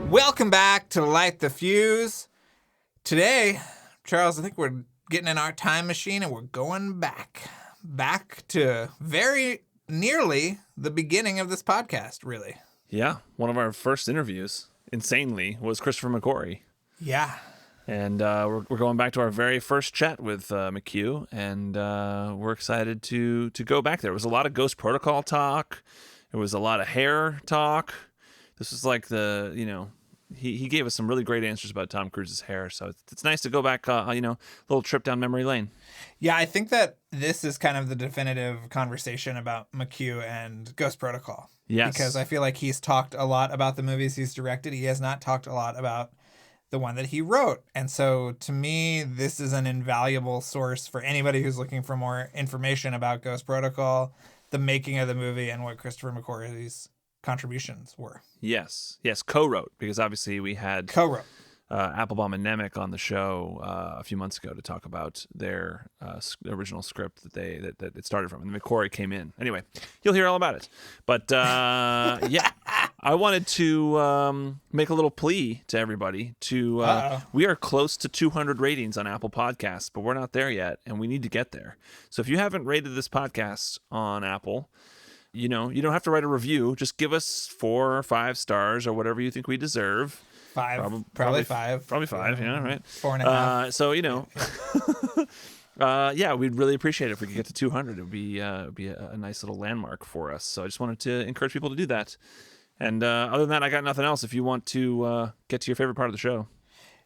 Welcome back to Light the Fuse. Today, Charles, I think we're getting in our time machine and we're going back to very nearly the beginning of this podcast, really. Yeah, one of our first interviews, insanely, was Christopher McQuarrie. Yeah. And we're going back to our very first chat with McHugh, and we're excited to go back there. It was a lot of Ghost Protocol talk. It was a lot of hair talk. This was like he gave us some really great answers about Tom Cruise's hair, so it's nice to go back, a little trip down memory lane. Yeah, I think that this is kind of the definitive conversation about McHugh and Ghost Protocol. Yes. Because I feel like he's talked a lot about the movies he's directed. He has not talked a lot about the one that he wrote. And so to me, this is an invaluable source for anybody who's looking for more information about Ghost Protocol, the making of the movie, and what Christopher McQuarrie's contributions were. Yes, co-wrote, because obviously we had Applebaum and Nemec on the show a few months ago to talk about their original script that it started from, and McQuarrie came in. Anyway, you'll hear all about it. But yeah, I wanted to make a little plea to everybody. We are close to 200 ratings on Apple Podcasts, but we're not there yet, and we need to get there. So if you haven't rated this podcast on Apple, you don't have to write a review. Just give us 4 or 5 stars or whatever you think we deserve. 5. Probably 5. Probably 5, yeah, right. 4.5. So, yeah, we'd really appreciate it if we could get to 200. It would be a nice little landmark for us. So I just wanted to encourage people to do that. And other than that, I got nothing else. If you want to get to your favorite part of the show.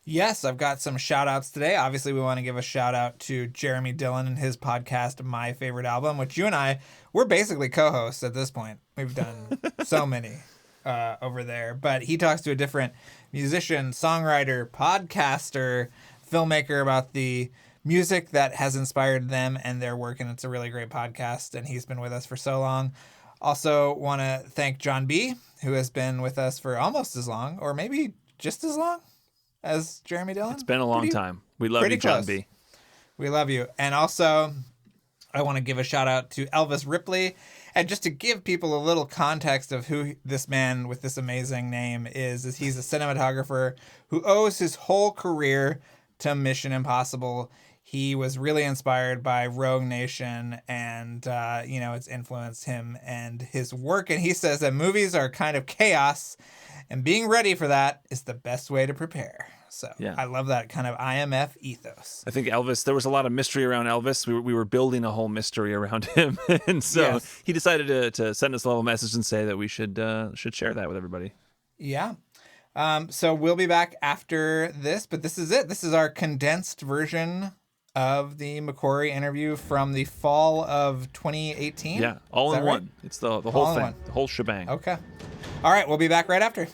Yes, I've got some shout outs today. Obviously, we want to give a shout out to Jeremy Dillon and his podcast, My Favorite Album, which you and I, we're basically co-hosts at this point. We've done so many over there. But he talks to a different musician, songwriter, podcaster, filmmaker about the music that has inspired them and their work. And it's a really great podcast. And he's been with us for so long. Also want to thank John B., who has been with us for almost as long, or maybe just as long as Jeremy Dillon. It's been a long time. We love you, John B. We love you. And also, I want to give a shout out to Elvis Ripley. And just to give people a little context of who this man with this amazing name is he's a cinematographer who owes his whole career to Mission Impossible. He was really inspired by Rogue Nation, and it's influenced him and his work. And he says that movies are kind of chaos, and being ready for that is the best way to prepare. So yeah. I love that kind of IMF ethos. I think Elvis, there was a lot of mystery around Elvis. We were building a whole mystery around him. And so he decided to send us a little message and say that we should share that with everybody. Yeah. So we'll be back after this, but this is it. This is our condensed version of the McQuarrie interview from the fall of 2018. Yeah, all in one. It's the whole thing, the whole shebang. Okay. All right, we'll be back right after.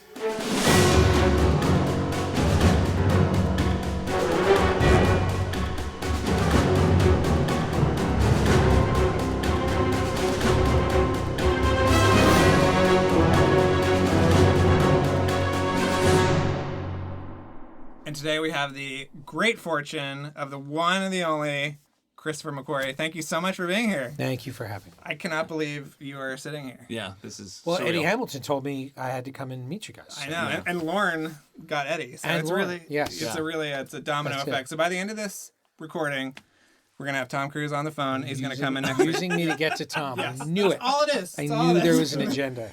And today we have the great fortune of the one and the only Christopher McQuarrie. Thank you so much for being here. Thank you for having me. I cannot believe you are sitting here. Yeah, this is Well, surreal. Eddie Hamilton told me I had to come and meet you guys. So. I know, and Lauren got Eddie. So and it's Lauren. really, yes. It's a domino effect. So by the end of this recording, we're going to have Tom Cruise on the phone. He's going to come in next week. Using me to get to Tom. Yes. I knew it. All it is. I knew there was an agenda.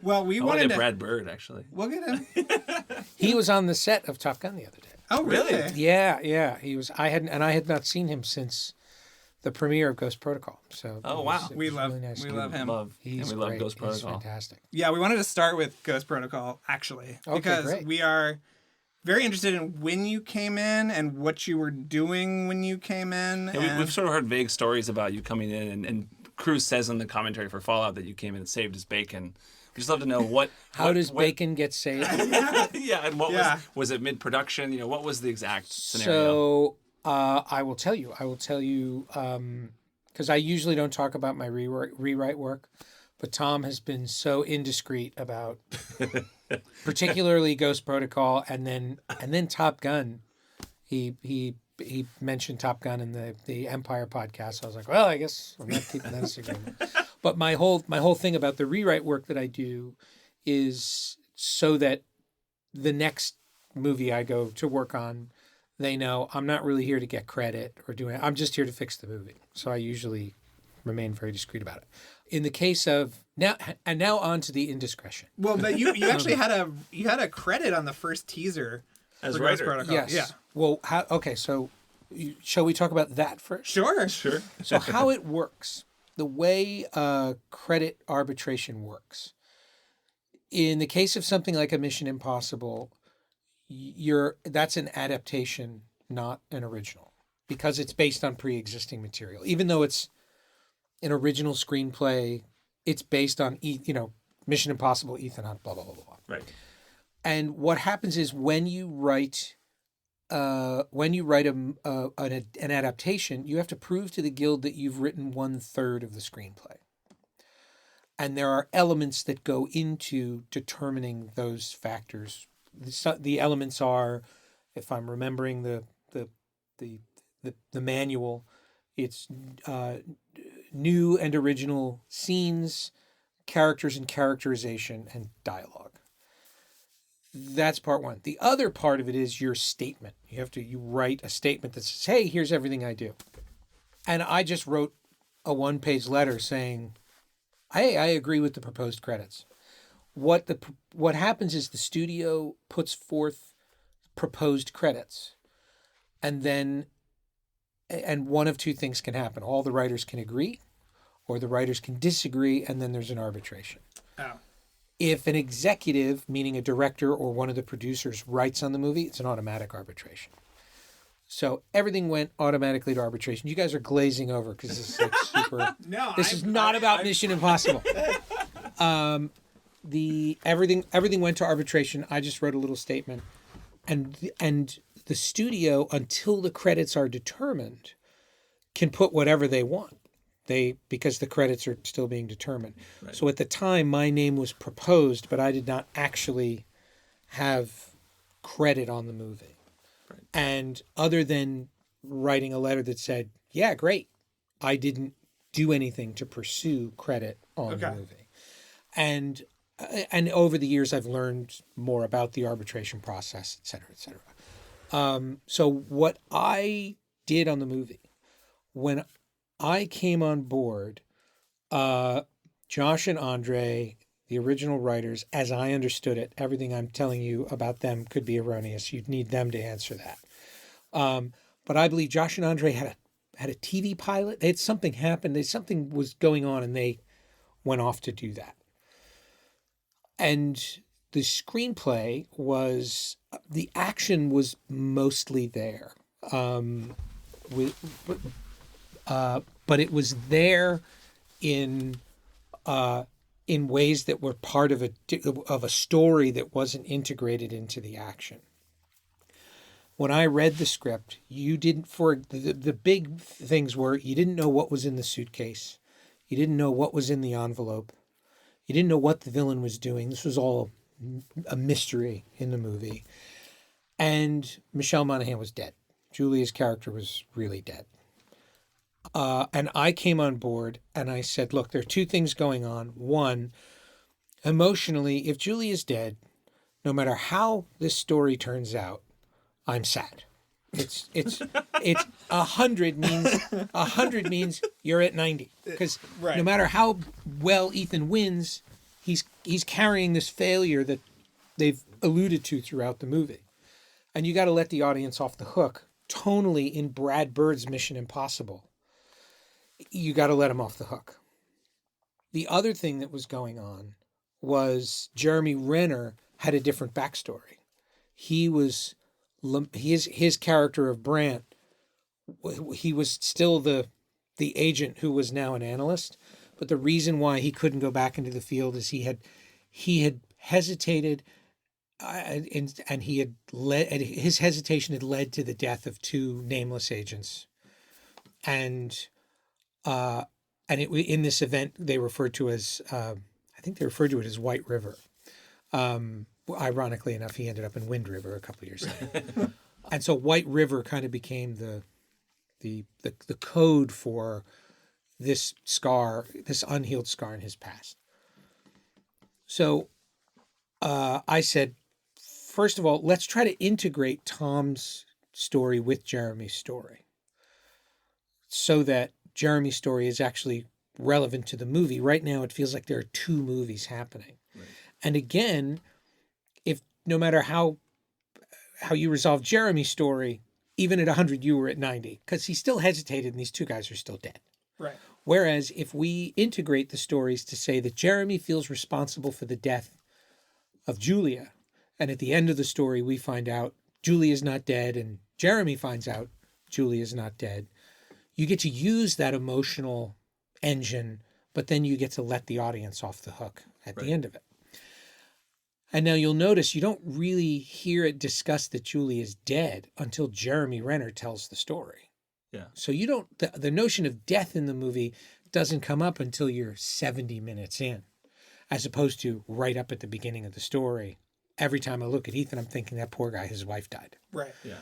Well, we I wanted to get Brad Bird, actually. We'll get him. He was on the set of Top Gun the other day. Oh, really? Yeah. He was. I had not seen him since the premiere of Ghost Protocol. So wow, we love really nice we love him. He's and we great. love Ghost Protocol. He's fantastic. Yeah, we wanted to start with Ghost Protocol actually because great. we are very interested in when you came in and what you were doing when you came in. Yeah, we've sort of heard vague stories about you coming in, and Cruise says in the commentary for Fallout that you came in and saved his bacon. We just love to know how does bacon get saved? Yeah, and what was it mid-production? What was the exact scenario? So I will tell you, because I usually don't talk about my rewrite work, but Tom has been so indiscreet about particularly Ghost Protocol and then Top Gun. He mentioned Top Gun in the Empire podcast. I was like, well, I guess I'm not keeping that a secret. But my whole thing about the rewrite work that I do is so that the next movie I go to work on, they know I'm not really here to get credit or do it. I'm just here to fix the movie. So I usually remain very discreet about it. In the case of now on to the indiscretion. Well, but you actually had a credit on the first teaser as for writer. Ghost Protocol. Yes. Yeah. Well, so shall we talk about that first? Sure. So how it works, the way credit arbitration works. In the case of something like a Mission Impossible, that's an adaptation, not an original, because it's based on pre-existing material. Even though it's an original screenplay, it's based on Mission Impossible, Ethan Hunt, blah blah blah blah. Right. And what happens is when you write an adaptation, you have to prove to the guild that you've written 1/3 of the screenplay. And there are elements that go into determining those factors. The elements are, if I'm remembering the manual, it's new and original scenes, characters and characterization, and dialogue. That's part one. The other part of it is your statement. You write a statement that says, hey, here's everything I do. And I just wrote a 1-page letter saying, hey, I agree with the proposed credits. What happens is the studio puts forth proposed credits, and one of two things can happen. All the writers can agree, or the writers can disagree, and then there's an arbitration. Oh. If an executive, meaning a director or one of the producers, writes on the movie, it's an automatic arbitration. So everything went automatically to arbitration. You guys are glazing over because this is like super. No, this is not about Mission Impossible. Everything went to arbitration. I just wrote a little statement, and the studio, until the credits are determined, can put whatever they want. Because the credits are still being determined. Right. So at the time, my name was proposed, but I did not actually have credit on the movie. Right. And other than writing a letter that said, yeah, great, I didn't do anything to pursue credit on the movie. And over the years, I've learned more about the arbitration process, et cetera, et cetera. So what I did on the movie, when I came on board, Josh and Andre, the original writers, as I understood it, everything I'm telling you about them could be erroneous. You'd need them to answer that. But I believe Josh and Andre had a TV pilot. They had something happen. Something was going on, and they went off to do that. And the screenplay the action was mostly there. But it was there in ways that were part of a story that wasn't integrated into the action. When I read the script, the big things were you didn't know what was in the suitcase, you didn't know what was in the envelope, you didn't know what the villain was doing. This was all a mystery in the movie, and Michelle Monaghan was dead. Julia's character was really dead. And I came on board and I said, look, there are two things going on. One, emotionally, if Julie is dead, no matter how this story turns out, I'm sad. It's 100 means you're at 90. Because no matter how well Ethan wins, he's carrying this failure that they've alluded to throughout the movie. And you got to let the audience off the hook. Tonally, in Brad Bird's Mission Impossible, you got to let him off the hook. The other thing that was going on was Jeremy Renner had a different backstory. His character of Brandt, he was still the agent who was now an analyst, but the reason why he couldn't go back into the field is he had hesitated, and his hesitation had led to the death of 2 nameless agents, in this event they referred to as I think they referred to it as White River. Ironically enough, he ended up in Wind River a couple of years later. And so White River kind of became the code for this scar, this unhealed scar in his past. So I said, first of all, let's try to integrate Tom's story with Jeremy's story so that Jeremy's story is actually relevant to the movie. Right now, it feels like there are two movies happening. Right. And again, if no matter how you resolve Jeremy's story, even at 100, you were at 90, because he still hesitated and these two guys are still dead. Right. Whereas if we integrate the stories to say that Jeremy feels responsible for the death of Julia, and at the end of the story, we find out Julia's not dead and Jeremy finds out Julia's not dead, you get to use that emotional engine, but then you get to let the audience off the hook at the end of it. And now you'll notice you don't really hear it discussed that Julie is dead until Jeremy Renner tells the story. Yeah. So you don't, the notion of death in the movie doesn't come up until you're 70 minutes in, as opposed to right up at the beginning of the story. Every time I look at Ethan, I'm thinking that poor guy, his wife died. Right. Yeah.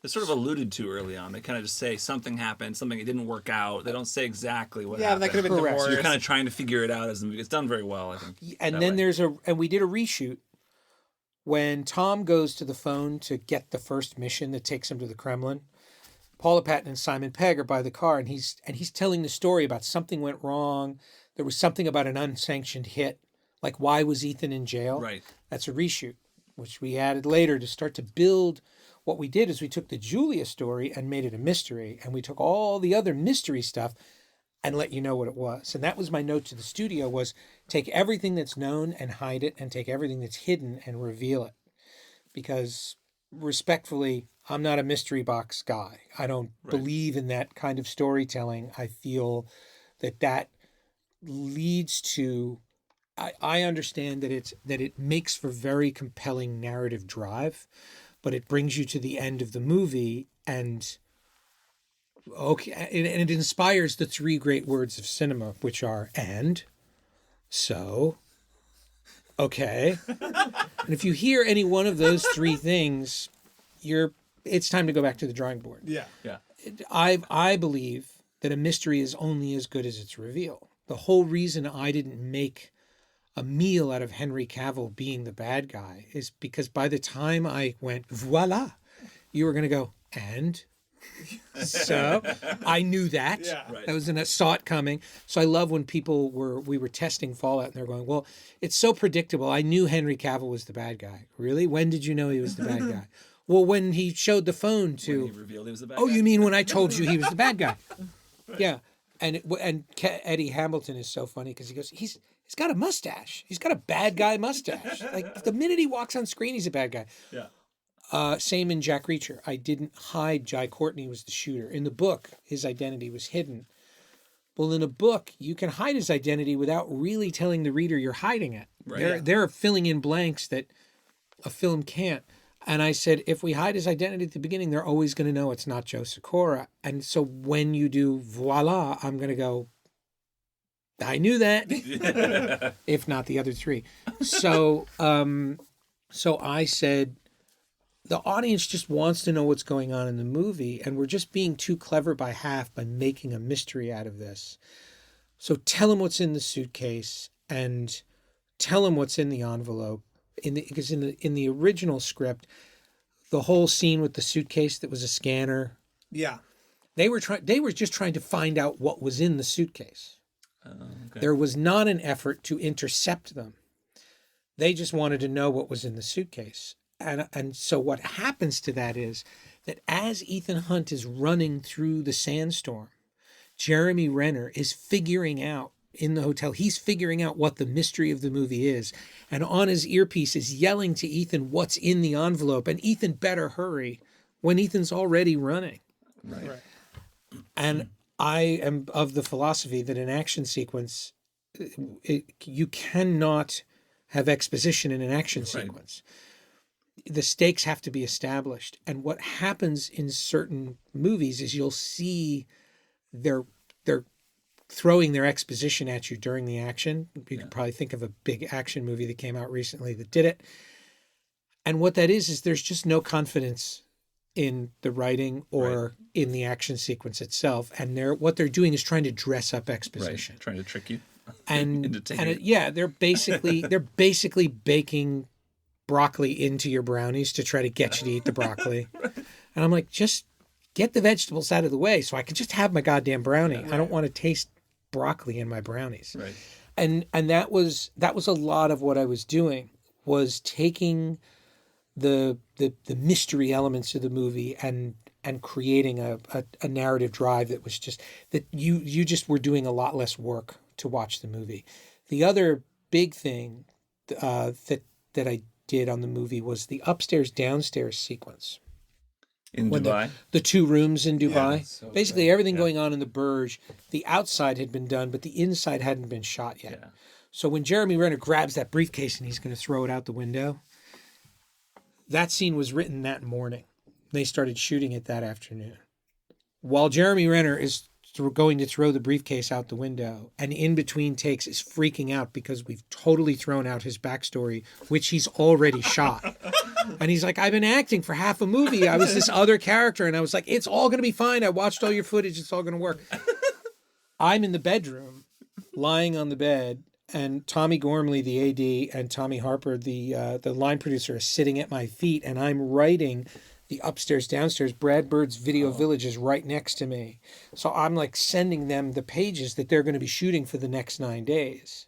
They're sort of alluded to early on. They kind of just say something happened, something it didn't work out. They don't say exactly what happened. Yeah, that could have been Correct. divorce. So you're kind of trying to figure it out as the movie. It's done very well, I think. And then and we did a reshoot when Tom goes to the phone to get the first mission that takes him to the Kremlin. Paula Patton and Simon Pegg are by the car, and he's telling the story about something went wrong. There was something about an unsanctioned hit, like why was Ethan in jail? Right. That's a reshoot, which we added later to start to build. What we did is we took the Julia story and made it a mystery, and we took all the other mystery stuff and let you know what it was. And that was my note to the studio, was take everything that's known and hide it, and take everything that's hidden and reveal it. Because respectfully, I'm not a mystery box guy. I don't believe in that kind of storytelling. I feel that leads to, I understand that it makes for very compelling narrative drive, but it brings you to the end of the movie and it inspires the three great words of cinema, which are, and, so, okay. And if you hear any one of those three things, it's time to go back to the drawing board. Yeah. Yeah. I believe that a mystery is only as good as its reveal. The whole reason I didn't make a meal out of Henry Cavill being the bad guy is because by the time I went, voila, you were going to go, and? So I knew that. Yeah. Right. I saw it coming. So I love when we were testing Fallout and they're going, well, it's so predictable. I knew Henry Cavill was the bad guy. Really? When did you know he was the bad guy? Well, when he showed the phone to... When he revealed he was the bad guy? Oh, you mean when I told you he was the bad guy? Right. Yeah. And Eddie Hamilton is so funny because he goes, he's got a mustache. He's got a bad guy mustache. Like the minute he walks on screen, he's a bad guy. Yeah. Same in Jack Reacher. I didn't hide Jai Courtney was the shooter. In the book, his identity was hidden. Well, in a book, you can hide his identity without really telling the reader you're hiding it. Right. There are filling in blanks that a film can't. And I said, if we hide his identity at the beginning, they're always going to know it's not Joe Sikora. And so when you do voila, I'm going to go, I knew that, if not the other three. So I said, the audience just wants to know what's going on in the movie, and we're just being too clever by half by making a mystery out of this. So tell them what's in the suitcase and tell them what's in the envelope. Because in the original script, the whole scene with the suitcase that was a scanner. Yeah. They were just trying to find out what was in the suitcase. Okay. There was not an effort to intercept them. They just wanted to know what was in the suitcase. And so what happens to that is that as Ethan Hunt is running through the sandstorm, Jeremy Renner is figuring out in the hotel, he's figuring out what the mystery of the movie is. And on his earpiece is yelling to Ethan what's in the envelope. And Ethan better hurry when Ethan's already running. Right. And I am of the philosophy that an action sequence, you cannot have exposition in an action sequence. The stakes have to be established. And what happens in certain movies is you'll see they're throwing their exposition at you during the action. You could probably think of a big action movie that came out recently that did it. And what that is there's just no confidence in the writing or in the action sequence itself. And what they're doing is trying to dress up exposition. Right. Trying to trick you. And, into taking they're basically baking broccoli into your brownies to try to get you to eat the broccoli. And I'm like, just get the vegetables out of the way so I can just have my goddamn brownie. Yeah, right. I don't want to taste broccoli in my brownies. Right. And that was a lot of what I was doing, was taking the mystery elements of the movie and creating a narrative drive that was just that you just were doing a lot less work to watch the movie. The other big thing that I did on the movie was the upstairs downstairs sequence. In Dubai? The two rooms in Dubai. Yeah, so basically great. Everything going on in the Burj, the outside had been done, but the inside hadn't been shot yet. Yeah. So when Jeremy Renner grabs that briefcase and he's going to throw it out the window, that scene was written that morning. They started shooting it that afternoon. While Jeremy Renner is going to throw the briefcase out the window, and in between takes is freaking out because we've totally thrown out his backstory, which he's already shot. And he's like, I've been acting for half a movie. I was this other character. And I was like, it's all going to be fine. I watched all your footage. It's all going to work. I'm in the bedroom, lying on the bed, and Tommy Gormley, the AD, and Tommy Harper, the line producer, are sitting at my feet, and I'm writing the upstairs, downstairs. Brad Bird's Video Village is right next to me. So I'm like sending them the pages that they're going to be shooting for the next 9 days.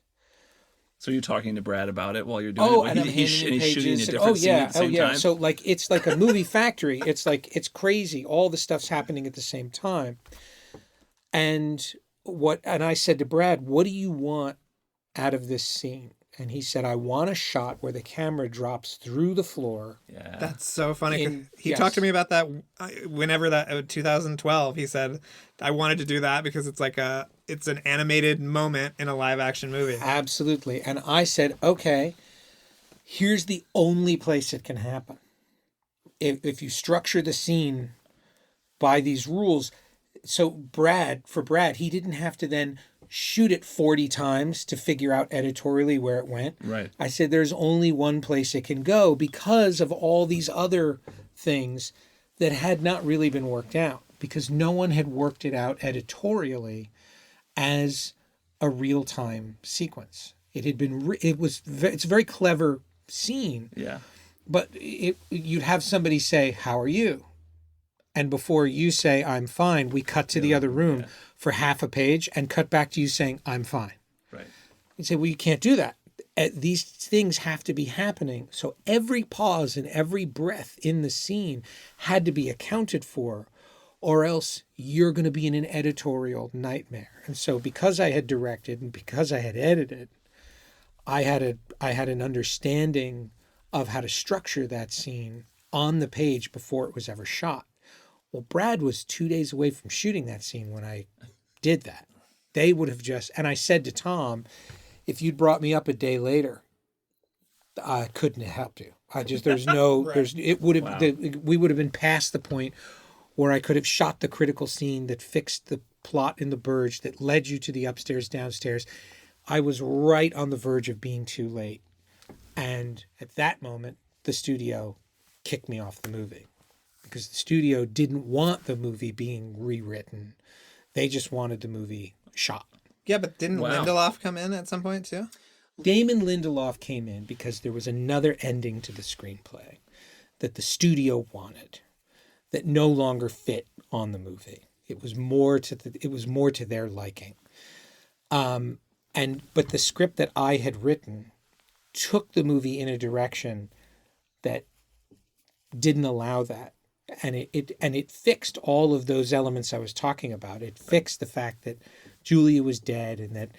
So you're talking to Brad about it while you're doing it? And I'm he's handing shooting a pages. different scene at the same time? So like it's like a movie factory. It's crazy. All the stuff's happening at the same time. And I said to Brad, what do you want out of this scene? And he said, I want a shot where the camera drops through the floor. Yeah, that's so funny. He talked to me about that whenever 2012. He said, I wanted to do that because it's an animated moment in a live action movie. Absolutely. And I said, okay, here's the only place it can happen. If you structure the scene by these rules. So for Brad, he didn't have to then shoot it 40 times to figure out editorially where it went. Right. I said there's only one place it can go because of all these other things that had not really been worked out, because no one had worked it out editorially as a real-time sequence. It's a very clever scene. Yeah. But you'd have somebody say, "How are you?" And before you say, "I'm fine," we cut to the other room for half a page and cut back to you saying, "I'm fine." Right. You say, well, you can't do that. These things have to be happening. So every pause and every breath in the scene had to be accounted for, or else you're going to be in an editorial nightmare. And so because I had directed and because I had edited, I had an understanding of how to structure that scene on the page before it was ever shot. Well, Brad was 2 days away from shooting that scene when I did that. They would have and I said to Tom, if you'd brought me up a day later, I couldn't have helped you. There's no, right. We would have been past the point where I could have shot the critical scene that fixed the plot in the Burj that led you to the upstairs, downstairs. I was right on the verge of being too late. And at that moment, the studio kicked me off the movie. Because the studio didn't want the movie being rewritten. They just wanted the movie shot. Yeah, but didn't Lindelof come in at some point too? Damon Lindelof came in because there was another ending to the screenplay that the studio wanted that no longer fit on the movie. It was more to their liking. But the script that I had written took the movie in a direction that didn't allow that. And it fixed all of those elements I was talking about. It fixed the fact that Julia was dead and that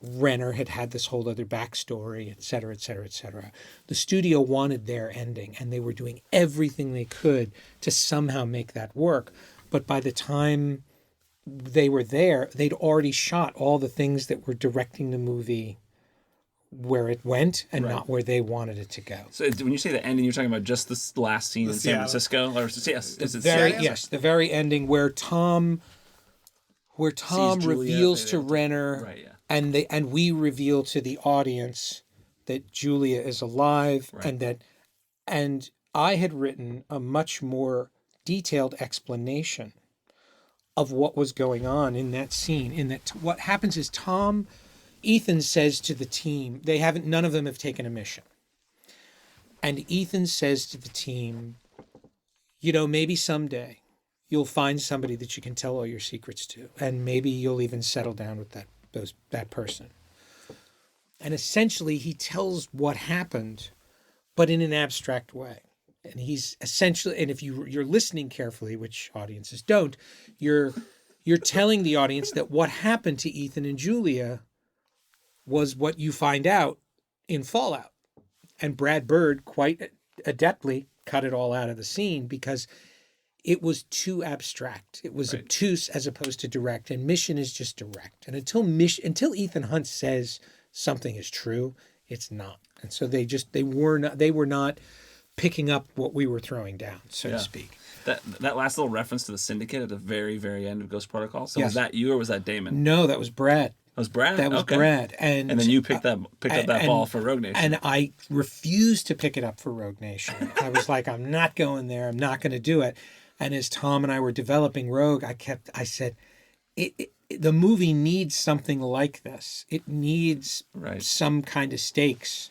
Renner had this whole other backstory, et cetera, et cetera, et cetera. The studio wanted their ending, and they were doing everything they could to somehow make that work. But by the time they were there, they'd already shot all the things that were directing the movie where it went and not where they wanted it to go. So when you say the ending, you're talking about just this last scene in San Francisco? Or Yes, the very ending where Tom reveals to Renner, and we reveal to the audience that Julia is alive, and I had written a much more detailed explanation of what was going on in that scene. What happens is Ethan says to the team, none of them have taken a mission. And Ethan says to the team, you know, maybe someday you'll find somebody that you can tell all your secrets to, and maybe you'll even settle down with that person. And essentially, he tells what happened, but in an abstract way. And he's essentially, and if you're listening carefully, which audiences don't, you're telling the audience that what happened to Ethan and Julia was what you find out in Fallout. And Brad Bird quite adeptly cut it all out of the scene because it was too abstract. It was obtuse as opposed to direct, and Mission is just direct. And until Ethan Hunt says something is true, it's not. And so they were not picking up what we were throwing down, so to speak. That last little reference to the Syndicate at the very, very end of Ghost Protocol. So Yes. was that you or was that Damon? No, that was Brad. That was Brad? That was Brad. And then you picked up that ball for Rogue Nation. And I refused to pick it up for Rogue Nation. I was like, I'm not going there. I'm not going to do it. And as Tom and I were developing Rogue, I said, the movie needs something like this. It needs some kind of stakes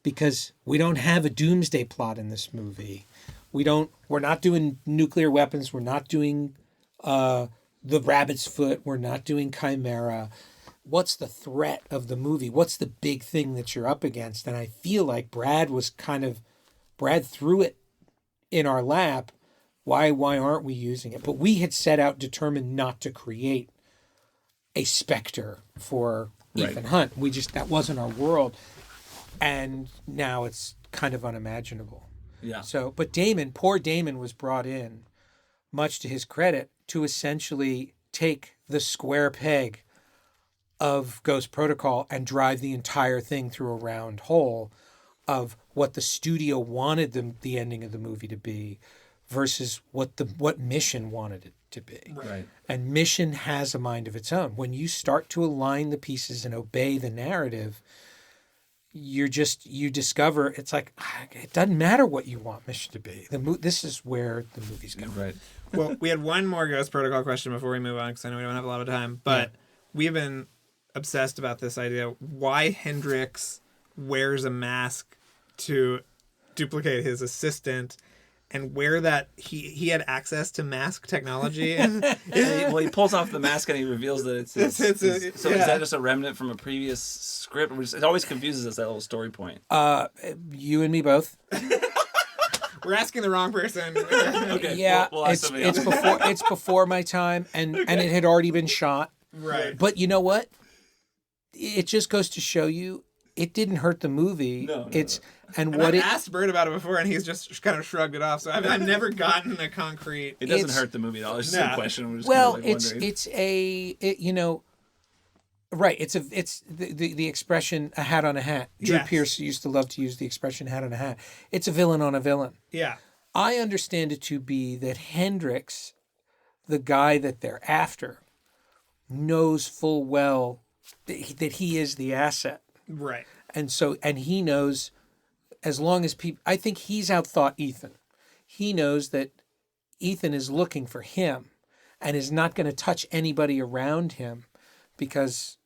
because we don't have a doomsday plot in this movie. We're not doing nuclear weapons. We're not doing the Rabbit's Foot. We're not doing Chimera. What's the threat of the movie? What's the big thing that you're up against? And I feel like Brad threw it in our lap. Why aren't we using it? But we had set out determined not to create a specter for Ethan Hunt. That wasn't our world. And now it's kind of unimaginable. Yeah. So, but poor Damon was brought in, much to his credit, to essentially take the square peg of Ghost Protocol and drive the entire thing through a round hole of what the studio wanted the ending of the movie to be versus what Mission wanted it to be. Right. And Mission has a mind of its own. When you start to align the pieces and obey the narrative, you discover it's like it doesn't matter what you want Mission to be. This is where the movie's going. Right. Well, we had one more Ghost Protocol question before we move on because I know we don't have a lot of time. But we've been obsessed about this idea: why Hendrix wears a mask to duplicate his assistant, and where that he had access to mask technology. He pulls off the mask and he reveals that it's is that just a remnant from a previous script? It always confuses us, that little story point. You and me both. We're asking the wrong person. Okay. Yeah, we'll it's before my time, and it had already been shot. Right. But you know what? It just goes to show you it didn't hurt the movie. No. And I've asked Bert about it before, and he's just kind of shrugged it off. So I've never gotten a concrete. It doesn't hurt the movie at all. It's just a question. We're just right. It's the expression "a hat on a hat." Drew Pearce used to love to use the expression "hat on a hat." It's a villain on a villain. Yeah. I understand it to be that Hendrix, the guy that they're after, knows full well that he is the asset. Right. And he knows, as long as people, I think he's outthought Ethan. He knows that Ethan is looking for him and is not going to touch anybody around him because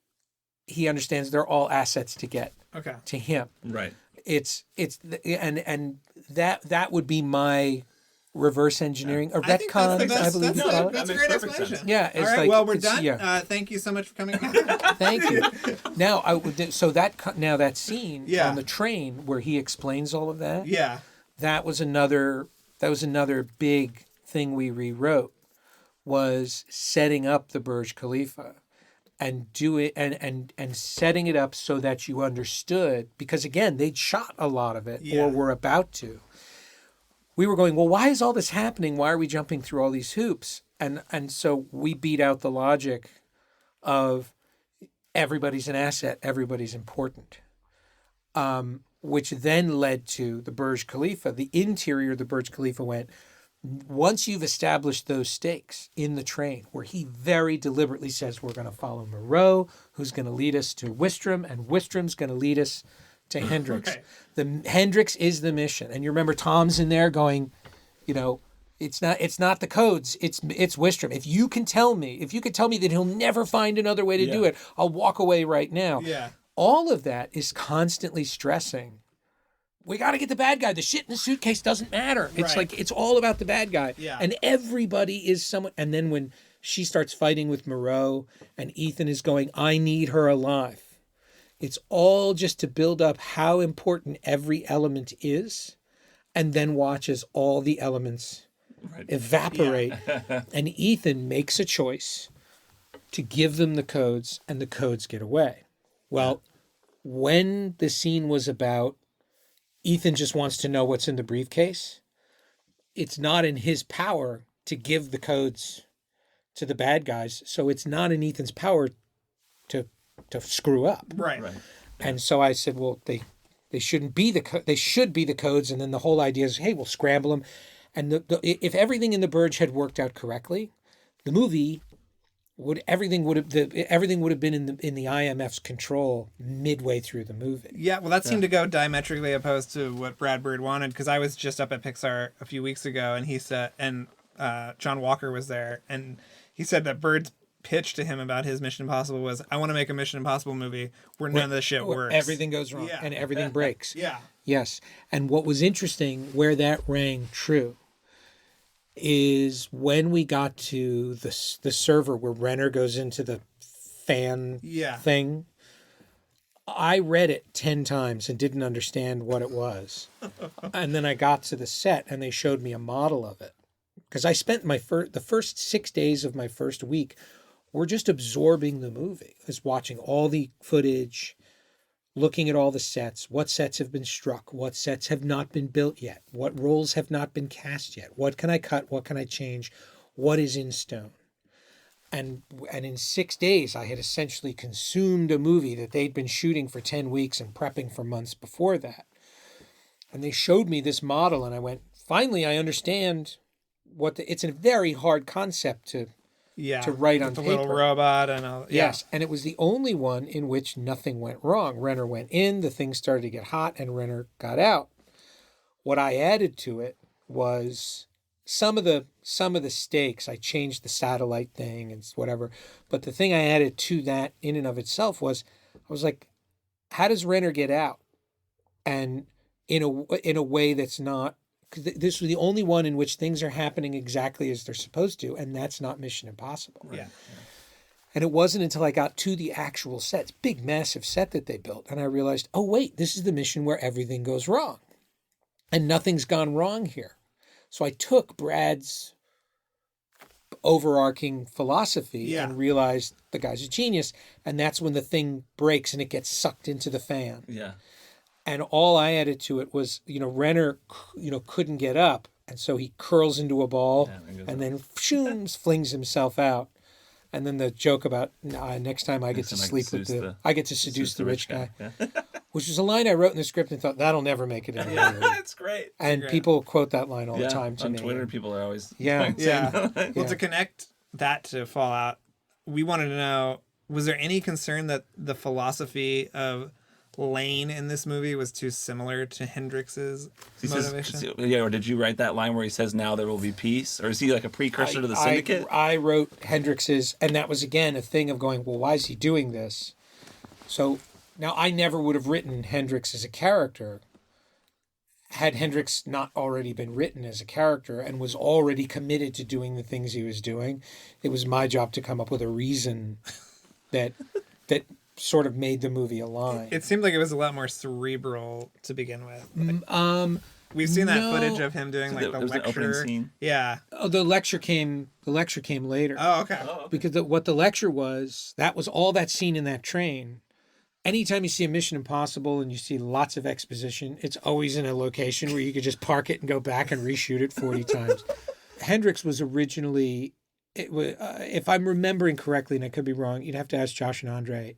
he understands they're all assets to get to him. Right. And that would be my reverse engineering or retcon, I believe you call it. That's a great explanation. Yeah. All right. Well, we're done. Yeah. Thank you so much for coming. Thank you. Now, that scene on the train where he explains all of that. Yeah. That was another big thing we rewrote, was setting up the Burj Khalifa and setting it up so that you understood, because again, they'd shot a lot of it or were about to. We were going, well, why is all this happening? Why are we jumping through all these hoops? And so we beat out the logic of everybody's an asset, everybody's important, which then led to the Burj Khalifa. The interior of the Burj Khalifa went, once you've established those stakes in the train, where he very deliberately says we're going to follow Moreau, who's going to lead us to Wistrom, and Wistrom's going to lead us to Hendrix. Okay. The Hendrix is the mission. And you remember Tom's in there going, it's not the codes, it's Wistrom. If you could tell me that he'll never find another way to do it, I'll walk away right now. Yeah. All of that is constantly stressing we got to get the bad guy. The shit in the suitcase doesn't matter. It's Right. like, it's all about the bad guy. Yeah. And everybody is someone. And then when she starts fighting with Moreau and Ethan is going, I need her alive. It's all just to build up how important every element is, and then watches all the elements evaporate. And Ethan makes a choice to give them the codes, and the codes get away. Well, when the scene was about Ethan just wants to know what's in the briefcase, it's not in his power to give the codes to the bad guys, so it's not in Ethan's power to screw up. Right. And so I said, well, they shouldn't be they should be the codes, and then the whole idea is, hey, we'll scramble them. And if everything in the Burj had worked out correctly, the movie everything would have been in the IMF's control midway through the movie. Yeah, well, that seemed to go diametrically opposed to what Brad Bird wanted, because I was just up at Pixar a few weeks ago, and he said, and John Walker was there, and he said that Bird's pitch to him about his Mission Impossible was, I want to make a Mission Impossible movie where none of the shit works. Everything goes wrong and everything breaks. Yeah. Yes. And what was interesting, where that rang true, is when we got to the server where Renner goes into the fan thing. I read it 10 times and didn't understand what it was. And then I got to the set and they showed me a model of it. Because I spent the first 6 days of my first week were just absorbing the movie. I was watching all the footage, looking at all the sets, what sets have been struck, what sets have not been built yet, what roles have not been cast yet, what can I cut, what can I change, what is in stone. And in 6 days, I had essentially consumed a movie that they'd been shooting for 10 weeks and prepping for months before that. And they showed me this model, and I went, finally, I understand it's a very hard concept to write on the paper. Little robot and all. Yeah. Yes, and it was the only one in which nothing went wrong. Renner went in, the thing started to get hot, and Renner got out. What I added to it was some of the stakes. I changed the satellite thing and whatever, but the thing I added to that in and of itself was, I was like, how does Renner get out? And in a way that's not. This was the only one in which things are happening exactly as they're supposed to, and that's not Mission Impossible. Yeah. And it wasn't until I got to the actual set, it's a big, massive set that they built, and I realized, oh, wait, this is the mission where everything goes wrong. And nothing's gone wrong here. So I took Brad's overarching philosophy and realized the guy's a genius, and that's when the thing breaks and it gets sucked into the fan. Yeah. And all I added to it was, Renner, couldn't get up. And so he curls into a ball and then flings himself out. And then the joke about next time I get to sleep with I get to seduce the rich guy. Yeah. Which was a line I wrote in the script and thought, that'll never make it in the movie. It's great. And people quote that line all the time to me. On Twitter, people are always Well, to connect that to Fallout, we wanted to know, was there any concern that the philosophy of Lane in this movie was too similar to Hendrix's motivation? Or did you write that line where he says, now there will be peace? Or is he like a precursor to the Syndicate? I wrote Hendrix's, and that was, again, a thing of going, well, why is he doing this? So now I never would have written Hendrix as a character had Hendrix not already been written as a character and was already committed to doing the things he was doing. It was my job to come up with a reason that sort of made the movie align. It seemed like it was a lot more cerebral to begin with. We've seen that footage of him doing the lecture. Scene. Yeah. Oh, the lecture came later. Oh, okay. Because what the lecture was, that was all that scene in that train. Anytime you see a Mission Impossible and you see lots of exposition, it's always in a location where you could just park it and go back and reshoot it 40 times. Hendrix was originally, if I'm remembering correctly, and I could be wrong, you'd have to ask Josh and Andre.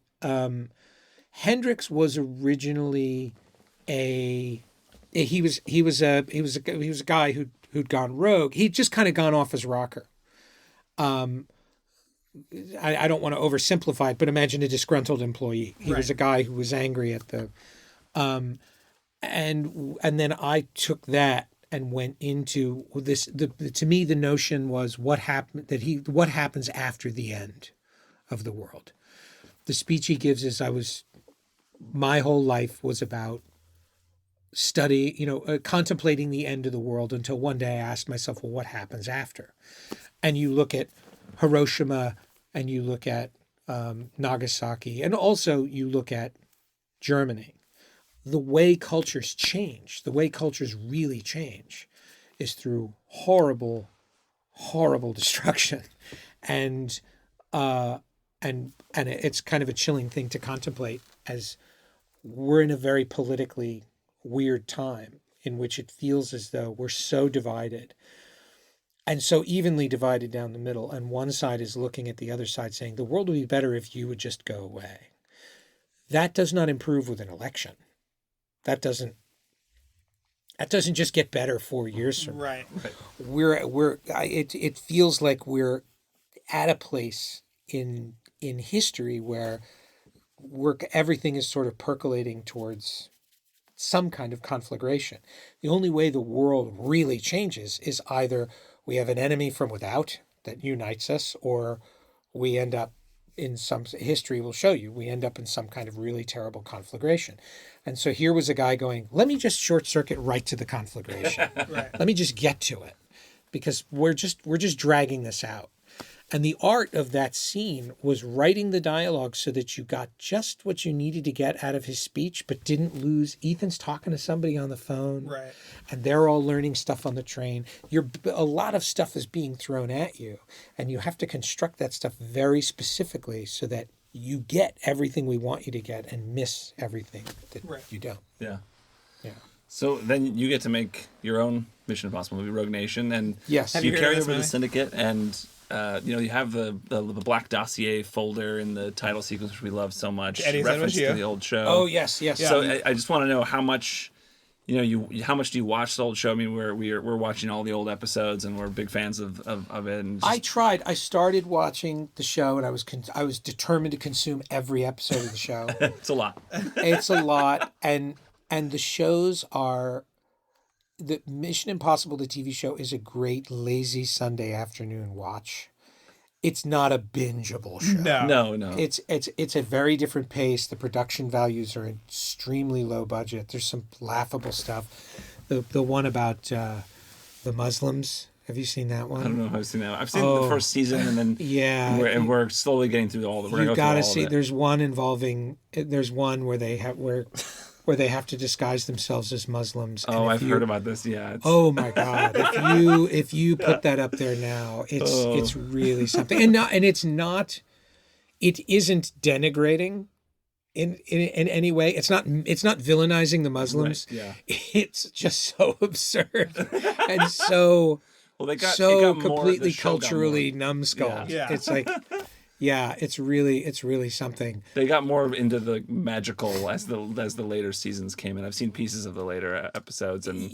Hendrix was originally he was a guy who'd gone rogue. He'd just kind of gone off as rocker. I don't want to oversimplify it, but imagine a disgruntled employee. He was a guy who was angry at the, and then I took that and went into this. To me, the notion was what happens after the end of the world. The speech he gives is, my whole life was about contemplating the end of the world until one day I asked myself, well, what happens after? And you look at Hiroshima and you look at Nagasaki, and also you look at Germany. The way cultures change, the way cultures really change, is through horrible, horrible destruction. And it's kind of a chilling thing to contemplate, as we're in a very politically weird time in which it feels as though we're so divided and so evenly divided down the middle. And one side is looking at the other side saying, the world would be better if you would just go away. That does not improve with an election. That doesn't just get better 4 years from now. Right. It feels like we're at a place in history where everything is sort of percolating towards some kind of conflagration. The only way the world really changes is either we have an enemy from without that unites us, or we end up in some, history will show you, we end up in some kind of really terrible conflagration. And so here was a guy going, let me just short circuit right to the conflagration. Right. Let me just get to it, because we're just dragging this out. And the art of that scene was writing the dialogue so that you got just what you needed to get out of his speech, but didn't lose. Ethan's talking to somebody on the phone, right? And they're all learning stuff on the train. A lot of stuff is being thrown at you, and you have to construct that stuff very specifically so that you get everything we want you to get and miss everything that you don't. Yeah. Yeah. So then you get to make your own Mission Impossible movie, Rogue Nation, and yes, you carry over the Syndicate, and you have the Black Dossier folder in the title sequence, which we love so much. Eddie reference to the old show. Oh yes. So I just want to know how much, how much do you watch the old show? I mean, we're watching all the old episodes, and we're big fans of it. And I tried. I started watching the show, and I was determined to consume every episode of the show. It's a lot. It's a lot, and the shows are. The Mission Impossible, the TV show, is a great lazy Sunday afternoon watch. It's not a bingeable show. No. It's a very different pace. The production values are extremely low budget. There's some laughable stuff. The one about the Muslims. Have you seen that one? I don't know if I've seen that. I've seen the first season, and then we're slowly getting through all the. You've got to see. There's one where they have to disguise themselves as Muslims. Oh, I've heard about this. Yeah. Oh my God! If you put that up there now, it's really something. And it isn't denigrating in any way. It's not villainizing the Muslims. Right, yeah. It's just so absurd and so. Well, it got completely culturally numbskulled. Yeah. It's like. Yeah, it's really something. They got more into the magical as the later seasons came in. I've seen pieces of the later episodes, and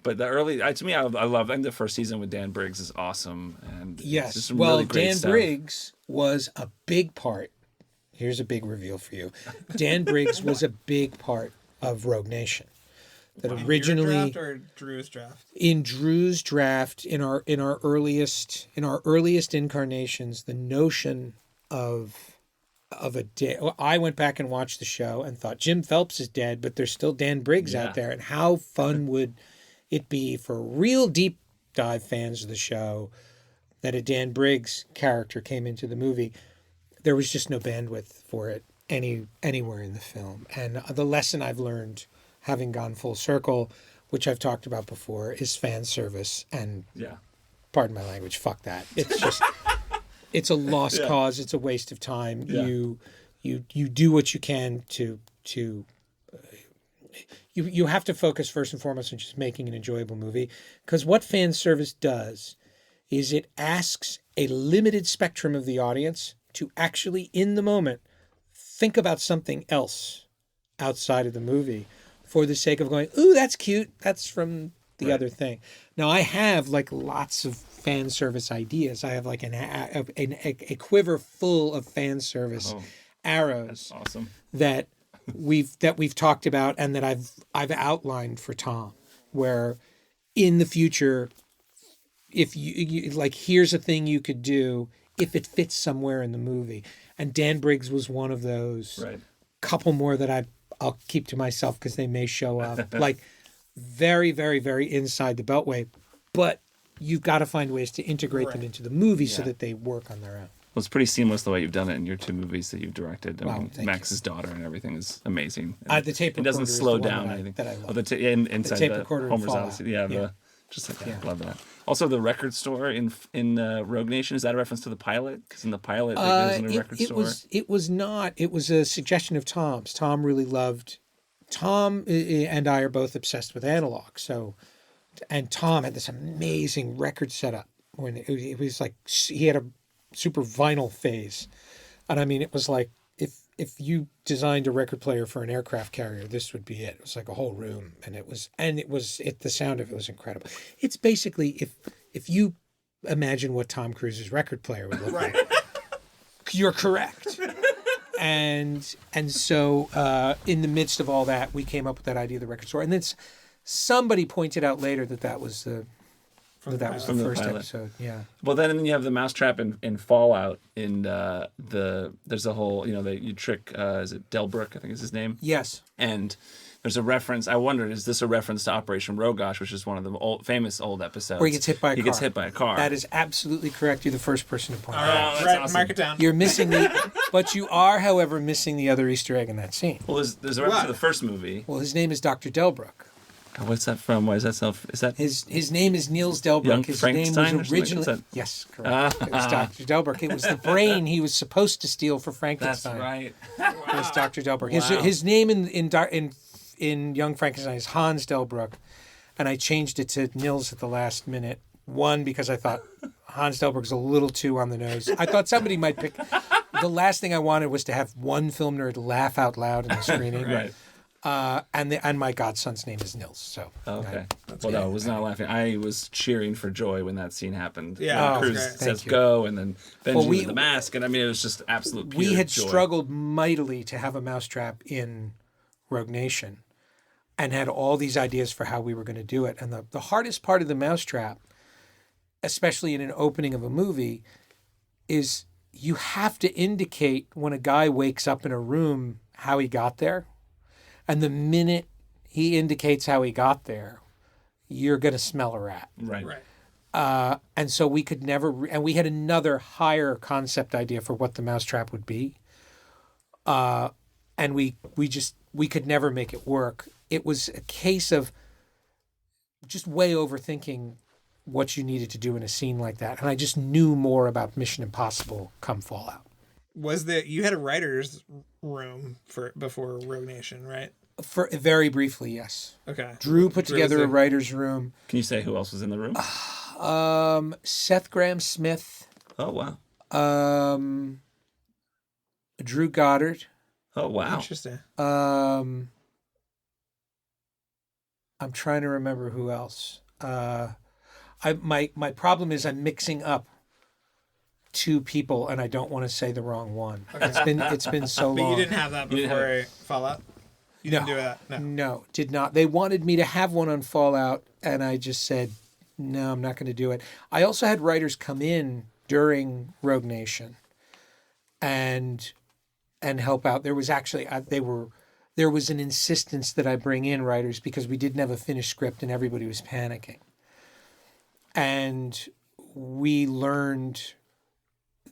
but the early, to me, I love. And the first season with Dan Briggs is awesome, and yes, just some really great stuff. Briggs was a big part. Here's a big reveal for you. Dan Briggs was a big part of Rogue Nation. That originally your draft or Drew's draft? In Drew's draft, in our earliest incarnations, the notion of a day. I went back and watched the show and thought Jim Phelps is dead, but there's still Dan Briggs out there, and how fun would it be for real deep dive fans of the show that a Dan Briggs character came into the movie? There was just no bandwidth for it anywhere in the film, and the lesson I've learned, having gone full circle, which I've talked about before, is fan service. And pardon my language, fuck that. It's just, it's a lost cause. It's a waste of time. Yeah. You do what you can to you have to focus first and foremost on just making an enjoyable movie. Because what fan service does is it asks a limited spectrum of the audience to actually, in the moment, think about something else outside of the movie, for the sake of going, ooh, that's cute. That's from the other thing. Now, I have lots of fan service ideas. I have a quiver full of fan service arrows. That's awesome. that we've talked about and that I've outlined for Tom, where in the future, if you here's a thing you could do if it fits somewhere in the movie. And Dan Briggs was one of those. Right. Couple more that I'll keep to myself because they may show up. Like very, very, very inside the beltway. But you've got to find ways to integrate them into the movie so that they work on their own. Well, it's pretty seamless the way you've done it in your 2 movies that you've directed. I mean, Max's you. daughter and everything is amazing. The tape recorder it doesn't slow down anything. That I love. The tape recorder Homer's Fallout. Odyssey. Yeah. I love that. Also, the record store in Rogue Nation, is that a reference to the pilot? Because in the pilot, they goes in a record store. It was not. It was a suggestion of Tom's. Tom really loved. Tom and I are both obsessed with analog. So, and Tom had this amazing record setup when it was like he had a super vinyl phase, and I mean it was like if you designed a record player for an aircraft carrier, this would be it. It was like a whole room, and the sound of it was incredible. It's basically if you imagine what Tom Cruise's record player would look like, you're correct. And so in the midst of all that, we came up with that idea of the record store, and then somebody pointed out later that was the first episode. Yeah. Well, then you have the mousetrap in Fallout. There's a whole you trick. Is it Delbrook? I think is his name. Yes. And there's a reference. I wondered, is this a reference to Operation Rogosh, which is one of the famous old episodes? Where he gets hit by a car. He gets hit by a car. That is absolutely correct. You're the first person to point All out. right, awesome. mark it down. You're missing but you are, however, missing the other Easter egg in that scene. Well, there's a reference to the first movie. Well, his name is Dr. Delbrook. What's that from? Why is that Is that his name is Niels Delbrook. Young His Frankenstein name was originally yes, correct. It was Dr. Delbrook. It was the brain he was supposed to steal for Frankenstein. That's right. It was Dr. Delbrook. Wow. His name in Young Frankenstein is Hans Delbrook, and I changed it to Niels at the last minute. One, because I thought Hans Delbrook's a little too on the nose. I thought somebody might pick. The last thing I wanted was to have one film nerd laugh out loud in the screening. Right. And my godson's name is Nils. So okay. No, I was not laughing. I was cheering for joy when that scene happened. Yeah, Cruz great. says go, and then Benji with the mask, and I mean it was just absolute pure we had joy. struggled mightily to have a mousetrap in Rogue Nation, and had all these ideas for how we were going to do it. And the hardest part of the mousetrap, especially in an opening of a movie, is you have to indicate when a guy wakes up in a room how he got there. And the minute he indicates how he got there, you're going to smell a rat. Right. And so we could never, and we had another higher concept idea for what the mousetrap would be. And we could never make it work. It was a case of just way overthinking what you needed to do in a scene like that. And I just knew more about Mission Impossible come Fallout. You had a writer's room before Rogue Nation, right? For very briefly, yes. Okay. Drew put together a writer's room. Can you say who else was in the room? Seth Graham-Smith. Oh wow. Drew Goddard. Oh wow. Interesting. I'm trying to remember who else. My problem is I'm mixing up 2 people, and I don't want to say the wrong one. Okay. It's been so long. But you didn't have that before Fallout? You didn't do that? No, did not. They wanted me to have one on Fallout, and I just said, no, I'm not going to do it. I also had writers come in during Rogue Nation and help out. There was actually there was an insistence that I bring in writers because we didn't have a finished script and everybody was panicking. And we learned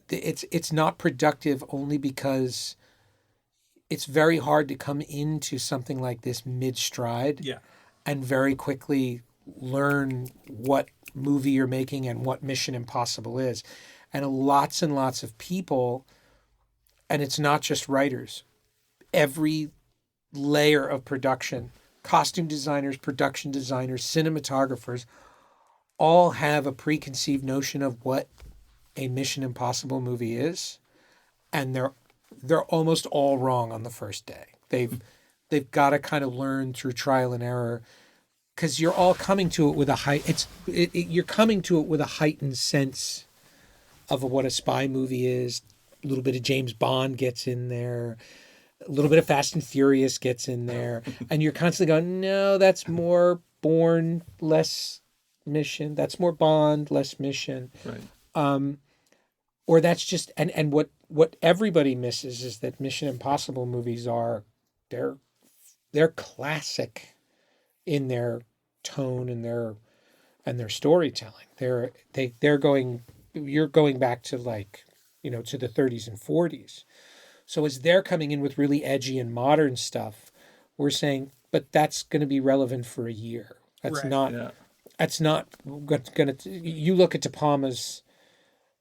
it's not productive only because it's very hard to come into something like this mid-stride and very quickly learn what movie you're making and what Mission Impossible is. And lots of people, and it's not just writers, every layer of production, costume designers, production designers, cinematographers, all have a preconceived notion of what a Mission Impossible movie is, and they're almost all wrong on the first day. They've got to kind of learn through trial and error, because you're all coming to it with you're coming to it with a heightened sense of what a spy movie is. A little bit of James Bond gets in there, a little bit of Fast and Furious gets in there, and you're constantly going, no, that's more Bourne, less Mission. That's more Bond, less Mission. Right. Or that's just and what everybody misses is that Mission Impossible movies they're they're classic in their tone and their storytelling. You're going back to like, to the 30s and 40s. So as they're coming in with really edgy and modern stuff, we're saying, but that's going to be relevant for a year. That's not going to, you look at De Palma's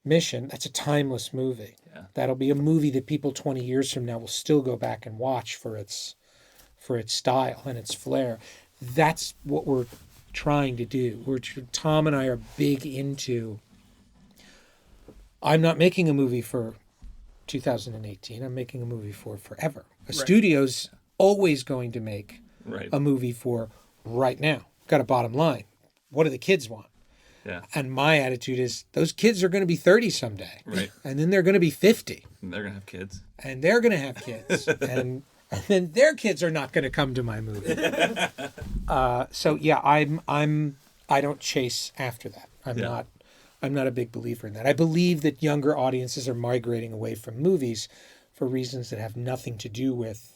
Mission, that's a timeless movie. Yeah. That'll be a movie that people 20 years from now will still go back and watch for its style and its flair. That's what we're trying to do. Tom and I are big into, I'm not making a movie for 2018. I'm making a movie for forever. A studio's always going to make a movie for right now. Got a bottom line. What do the kids want? Yeah. And my attitude is those kids are going to be 30 someday. Right. And then they're going to be 50. And they're going to have kids. And they're going to have kids. and then their kids are not going to come to my movie. So yeah, I don't chase after that. I'm not a big believer in that. I believe that younger audiences are migrating away from movies for reasons that have nothing to do with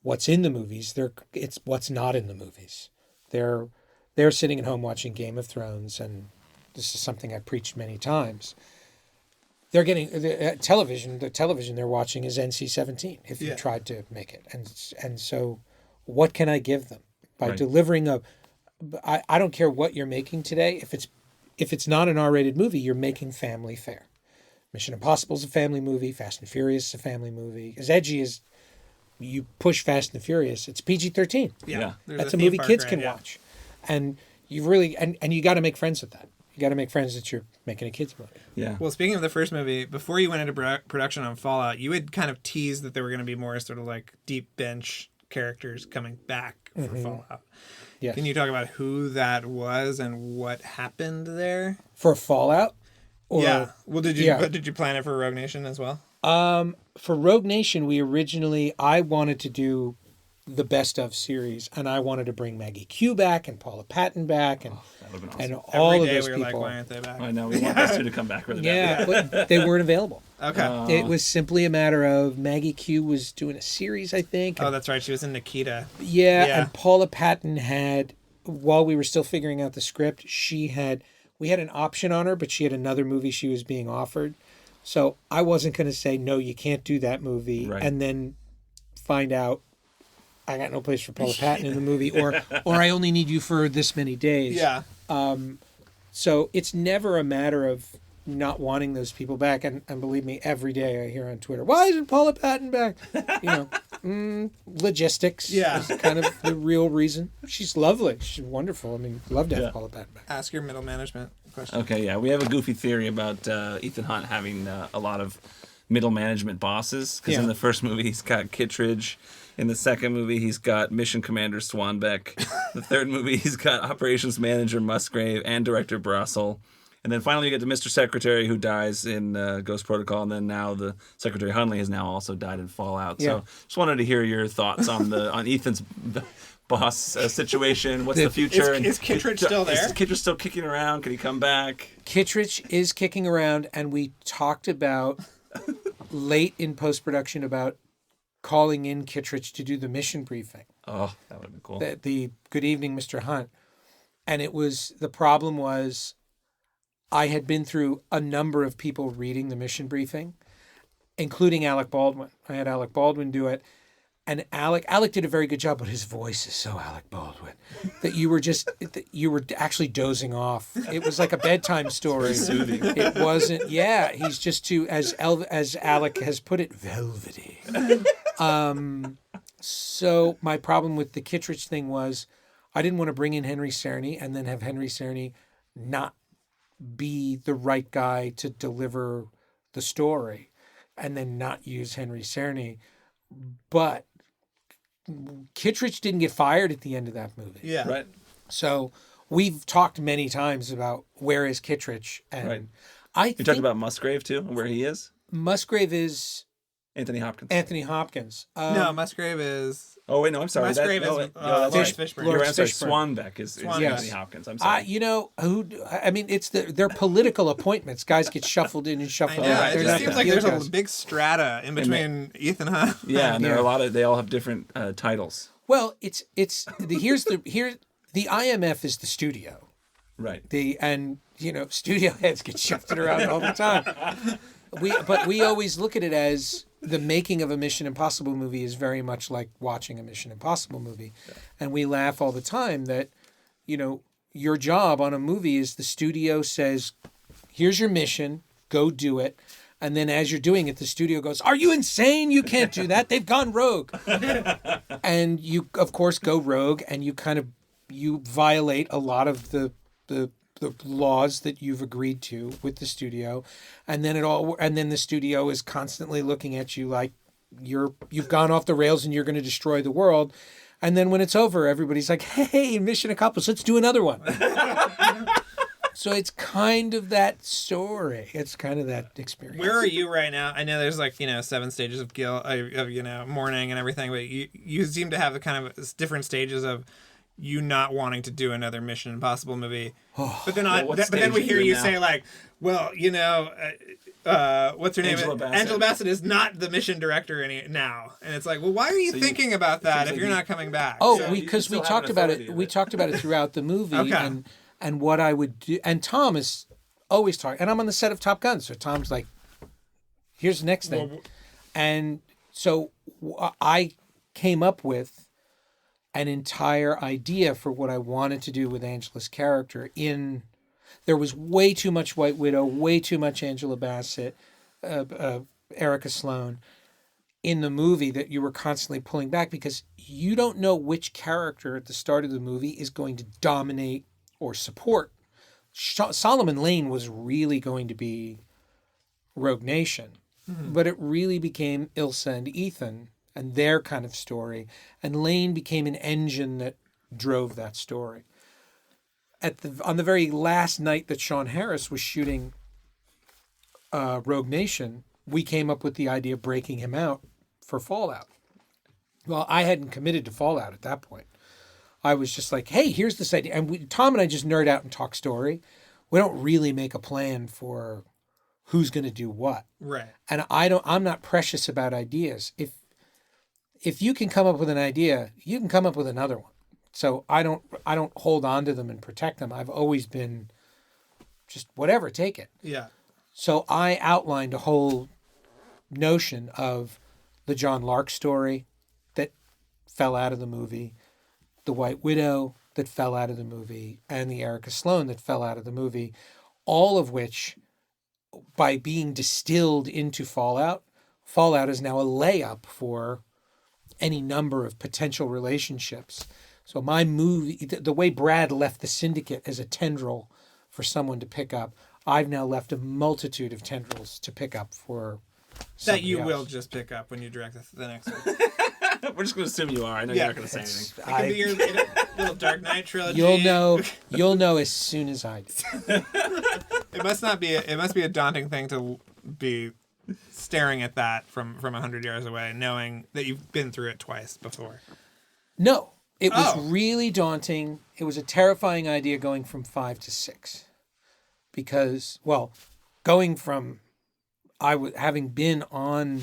what's in the movies. It's what's not in the movies. They're sitting at home watching Game of Thrones, and this is something I've preached many times. They're getting the television they're watching is NC-17 if you tried to make it. And so what can I give them? By delivering I don't care what you're making today. If it's not an R-rated movie, you're making family fare. Mission Impossible is a family movie. Fast and Furious is a family movie. As edgy as you push Fast and Furious, it's PG-13. Yeah. That's a movie kids can watch. And you really and you got to make friends with that. You got to make friends that you're making a kids movie. Yeah. Well, speaking of the first movie, before you went into production on Fallout, you had kind of teased that there were going to be more sort of like deep bench characters coming back for Fallout. Yes. Can you talk about who that was and what happened there for Fallout? Yeah. Well, did you plan it for Rogue Nation as well? For Rogue Nation, I wanted to do the Best of series, and I wanted to bring Maggie Q back and Paula Patton back, and awesome. And all Every of those we were people. Like, why aren't they back? I know we want those two to come back really bad. Yeah, but they weren't available. Okay. It was simply a matter of Maggie Q was doing a series, I think. Oh, that's right. She was in Nikita. Yeah, and Paula Patton had, while we were still figuring out the script, we had an option on her, but she had another movie she was being offered. So I wasn't going to say, no, you can't do that movie, and then find out I got no place for Paula Patton in the movie, or I only need you for this many days. Yeah. So it's never a matter of not wanting those people back. And believe me, every day I hear on Twitter, why isn't Paula Patton back? Logistics is kind of the real reason. She's lovely. She's wonderful. I mean, love to have Paula Patton back. Ask your middle management question. Okay, yeah. We have a goofy theory about Ethan Hunt having a lot of middle management bosses. Because in the first movie, he's got Kittredge. In the second movie, he's got Mission Commander Swanbeck. The third movie, he's got Operations Manager Musgrave and Director Brossel. And then finally, you get to Mr. Secretary, who dies in Ghost Protocol. And then now the Secretary Hunley has now also died in Fallout. So just wanted to hear your thoughts on Ethan's boss situation. What's the future? Is Kittredge still there? Is Kittredge still kicking around? Can he come back? Kittredge is kicking around, and we talked about late in post-production about calling in Kittredge to do the mission briefing. Oh, that would have been cool. The Good Evening, Mr. Hunt. And the problem was I had been through a number of people reading the mission briefing, including Alec Baldwin. I had Alec Baldwin do it. And Alec did a very good job, but his voice is so Alec Baldwin that you were actually dozing off. It was like a bedtime story. Soothing. It wasn't. Yeah, he's just too, as Alec has put it, velvety. So my problem with the Kittredge thing was I didn't want to bring in Henry Czerny and then have Henry Czerny not be the right guy to deliver the story, and then not use Henry Czerny. But Kittredge didn't get fired at the end of that movie. Yeah. Right. So we've talked many times about where is Kittredge. And you talked about Musgrave too, where he is? Musgrave is Anthony Hopkins. Anthony Hopkins. No, Musgrave is. Oh wait, no, I'm sorry. Musgrave is Lawrence Fishburne. You're sorry. Fishburne. Swanbeck is Anthony Hopkins. I'm sorry. It's they're political appointments. Guys get shuffled in and shuffled out. Yeah, it They're just not seems the like field there's guys. a big strata in between Ethan Hunt. Yeah, and there are a lot of. They all have different titles. Well, the IMF is the studio. Right. Studio heads get shifted around all the time. We always look at it as the making of a Mission Impossible movie is very much like watching a Mission Impossible movie. Yeah. And we laugh all the time that, your job on a movie is the studio says, here's your mission, go do it. And then as you're doing it, the studio goes, are you insane? You can't do that. They've gone rogue. And you, of course, go rogue and you violate a lot of the laws that you've agreed to with the studio, and then the studio is constantly looking at you like you've gone off the rails and you're going to destroy the world, and then when it's over, everybody's like, hey, mission accomplished, let's do another one. So it's kind of that story. It's kind of that experience. Where are you right now? I know there's 7 stages of guilt, of mourning and everything, but you seem to have the kind of different stages of you not wanting to do another Mission Impossible movie, but then we hear you say what's her name? Angela Bassett is not the mission director now, and it's like, well, why are you thinking about that if you're not coming back? Oh, because we talked about it. We talked about it throughout the movie, okay. and what I would do. And Tom is always talking, and I'm on the set of Top Gun, so Tom's like, "Here's the next thing," and so I came up with an entire idea for what I wanted to do with Angela's character. There was way too much White Widow, way too much Angela Bassett, Erica Sloane in the movie that you were constantly pulling back because you don't know which character at the start of the movie is going to dominate or support. Solomon Lane was really going to be Rogue Nation, but it really became Ilsa and Ethan and their kind of story. And Lane became an engine that drove that story. On the very last night that Sean Harris was shooting Rogue Nation, we came up with the idea of breaking him out for Fallout. Well, I hadn't committed to Fallout at that point. I was just like, hey, here's this idea. And Tom and I just nerd out and talk story. We don't really make a plan for who's going to do what. Right. And I'm not precious about ideas. If you can come up with an idea, you can come up with another one. So I don't hold on to them and protect them. I've always been just whatever, take it. Yeah. So I outlined a whole notion of the John Lark story that fell out of the movie, the White Widow that fell out of the movie, and the Erica Sloane that fell out of the movie, all of which, by being distilled into Fallout is now a layup for any number of potential relationships. So my movie, the way Brad left the Syndicate as a tendril for someone to pick up, I've now left a multitude of tendrils to pick up for that you else. Will just pick up when you direct the next one. We're just going to assume you are. I know you're not going to say anything. It could be your little Dark Knight trilogy. You'll know as soon as I do. It must be a daunting thing to be staring at that from 100 yards away, knowing that you've been through it twice before. No, it was really daunting. It was a terrifying idea going from 5 to 6, because going from having been on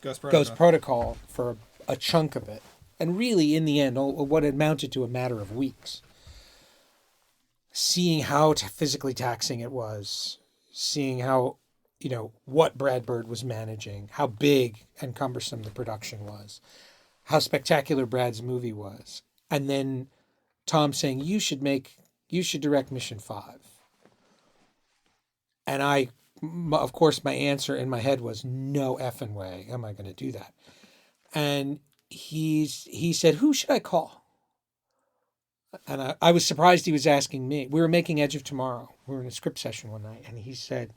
Ghost Protocol for a chunk of it, and really in the end, what amounted to a matter of weeks, seeing how physically taxing it was. Seeing how, what Brad Bird was managing, how big and cumbersome the production was, how spectacular Brad's movie was. And then Tom saying, you should direct Mission 5. And of course, my answer in my head was, no effing way am I going to do that. And he said, who should I call? And I was surprised he was asking me. We were making Edge of Tomorrow. We were in a script session one night, and he said,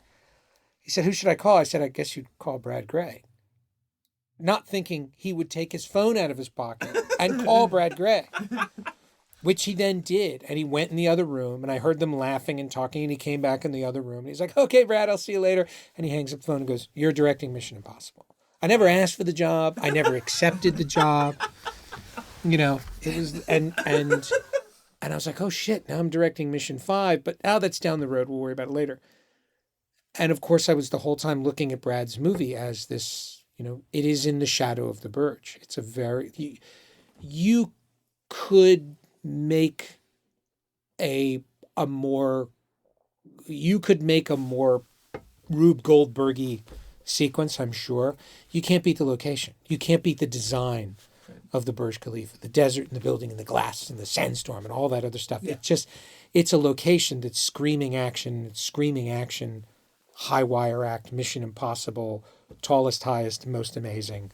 who should I call? I said, I guess you'd call Brad Gray. Not thinking he would take his phone out of his pocket and call Brad Gray. Which he then did. And he went in the other room, and I heard them laughing and talking, and he came back in the other room. And he's like, okay, Brad, I'll see you later. And he hangs up the phone and goes, you're directing Mission Impossible. I never asked for the job. I never accepted the job. You know, it was, and I was like, oh shit, now I'm directing Mission 5, but now that's down the road. We'll worry about it later. And of course, I was the whole time looking at Brad's movie as this, you know, it is in the shadow of the Burj. It's a very, you could make a more Rube Goldberg-y sequence, I'm sure. You can't beat the location. You can't beat the design of the Burj Khalifa, the desert and the building and the glass and the sandstorm and all that other stuff. Yeah. It's a location that's screaming action, high wire act, Mission Impossible, tallest, highest, most amazing.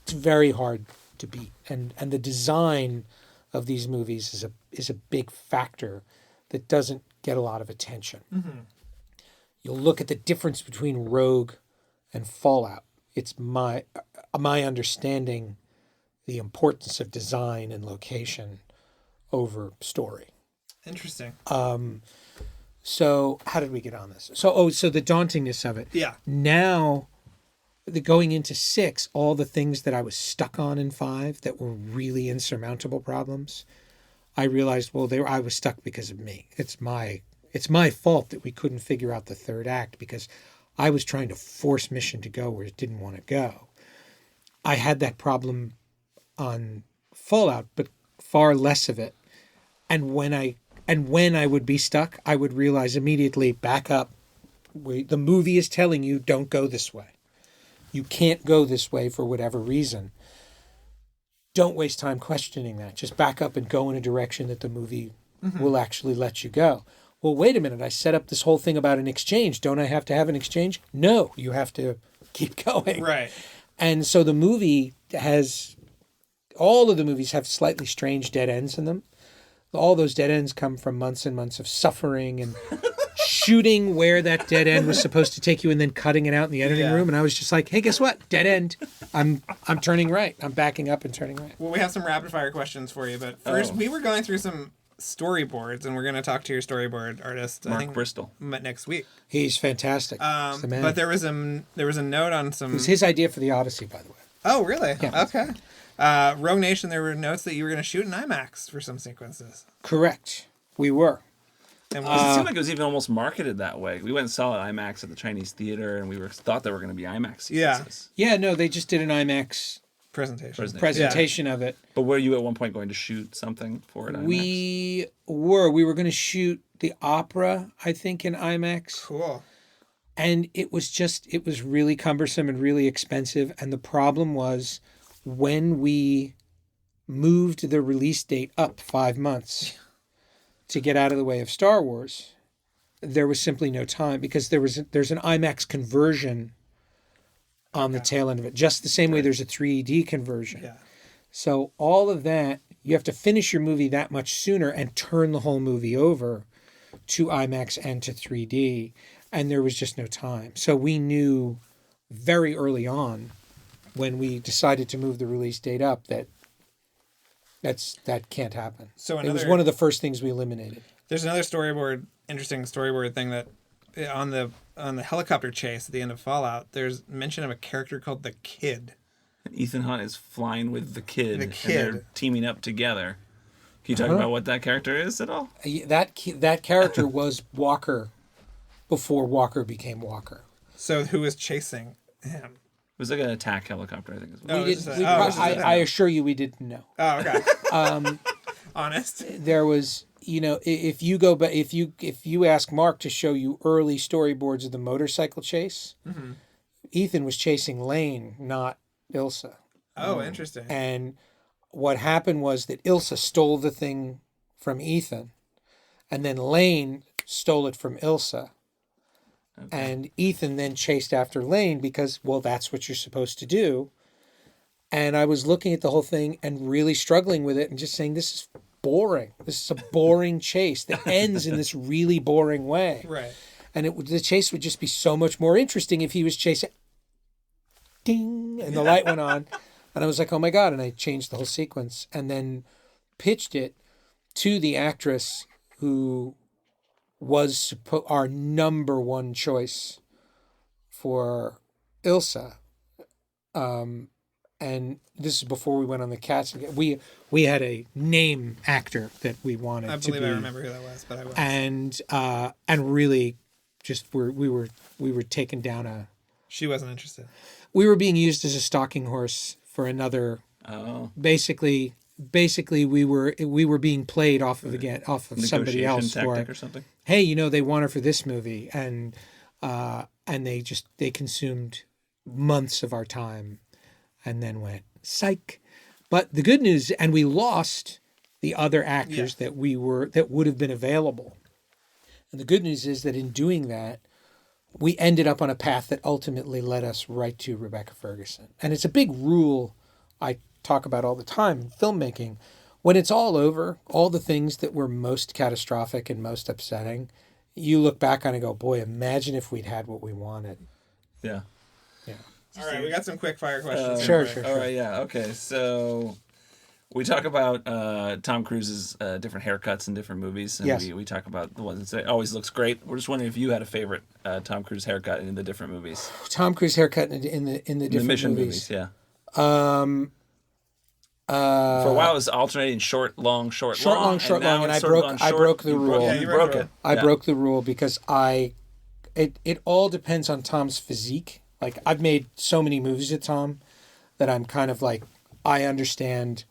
It's very hard to beat. And the design of these movies is a big factor that doesn't get a lot of attention. Mm-hmm. You'll look at the difference between Rogue and Fallout. It's my understanding the importance of design and location over story. Interesting. So how did we get on this? So the dauntingness of it. Yeah. Now, going into 6, all the things that I was stuck on in 5 that were really insurmountable problems, I realized, well, I was stuck because of me. It's my fault that we couldn't figure out the third act because I was trying to force Mission to go where it didn't want to go. I had that problem on Fallout, but far less of it. And when I would be stuck, I would realize immediately, back up. The movie is telling you, don't go this way. You can't go this way for whatever reason. Don't waste time questioning that. Just back up and go in a direction that the movie will actually let you go. Well, wait a minute. I set up this whole thing about an exchange. Don't I have to have an exchange? No, you have to keep going. Right. And so the movie all of the movies have slightly strange dead ends in them. All those dead ends come from months and months of suffering and shooting where that dead end was supposed to take you and then cutting it out in the editing room. And I was just like, hey, guess what? Dead end. I'm turning right. I'm backing up and turning right. Well, we have some rapid fire questions for you, but first we were going through some storyboards, and we're going to talk to your storyboard artist, Mark Bristol, next week. He's fantastic. He's the man. But there was a note on some. It was his idea for the Odyssey, by the way. Oh, really? Yeah. Okay. Rogue Nation, there were notes that you were going to shoot in IMAX for some sequences. Correct. We were. And it seemed like it was even almost marketed that way. We went and saw it IMAX at the Chinese theater, and we thought there were going to be IMAX sequences. Yeah, no, they just did an IMAX presentation of it. But were you at one point going to shoot something for it? IMAX? We were going to shoot the opera, I think, in IMAX. Cool. And it was really cumbersome and really expensive. And the problem was when we moved the release date up 5 months to get out of the way of Star Wars, there was simply no time because there's an IMAX conversion on the tail end of it, just the same way there's a 3D conversion. Yeah. So all of that, you have to finish your movie that much sooner and turn the whole movie over to IMAX and to 3D, and there was just no time. So we knew very early on when we decided to move the release date up that can't happen. So it was one of the first things we eliminated. There's another interesting storyboard thing that on the helicopter chase at the end of Fallout, there's mention of a character called the Kid. Ethan Hunt is flying with the Kid. And they're teaming up together. Can you talk about what that character is at all? That character was Walker before Walker became Walker. So who was chasing him? It was like an attack helicopter, I think. I assure you we didn't know. Oh, okay. Honest. There was, if you ask Mark to show you early storyboards of the motorcycle chase, Ethan was chasing Lane, not Ilsa. Oh, interesting. And what happened was that Ilsa stole the thing from Ethan, and then Lane stole it from Ilsa. Okay. And Ethan then chased after Lane because, well, that's what you're supposed to do. And I was looking at the whole thing and really struggling with it and just saying, this is boring. This is a boring chase that ends in this really boring way. Right. And the chase would just be so much more interesting if he was chasing. Ding! And the light went on. And I was like, oh my God. And I changed the whole sequence and then pitched it to the actress who was our number one choice for Ilsa. And this is before we went on the cast. We had a name actor that we wanted. I believe I remember who that was, but I wasn't. And really, just we were taken down She wasn't interested. We were being used as a stalking horse for another. Oh. Basically, we were being played off of somebody else tactic or something. Hey, they want her for this movie, and they consumed months of our time, and then went psych. But the good news, and we lost the other actors that would have been available. And the good news is that in doing that, we ended up on a path that ultimately led us right to Rebecca Ferguson. And it's a big rule I talk about all the time in filmmaking. When it's all over, all the things that were most catastrophic and most upsetting, you look back on it and go, boy, imagine if we'd had what we wanted. Yeah. Yeah. All right, we got some quick fire questions. Sure. All right, yeah. Okay, so we talk about Tom Cruise's different haircuts in different movies, and yes. we talk about the ones that always looks great. We're just wondering if you had a favorite Tom Cruise haircut in the different movies. Tom Cruise haircut in the different Mission movies. Yeah. For a while, it was alternating short, long, long, and I broke the rule. Yeah, you broke it. I broke the rule because it all depends on Tom's physique. Like, I've made so many movies with Tom that I'm kind of like, I understand,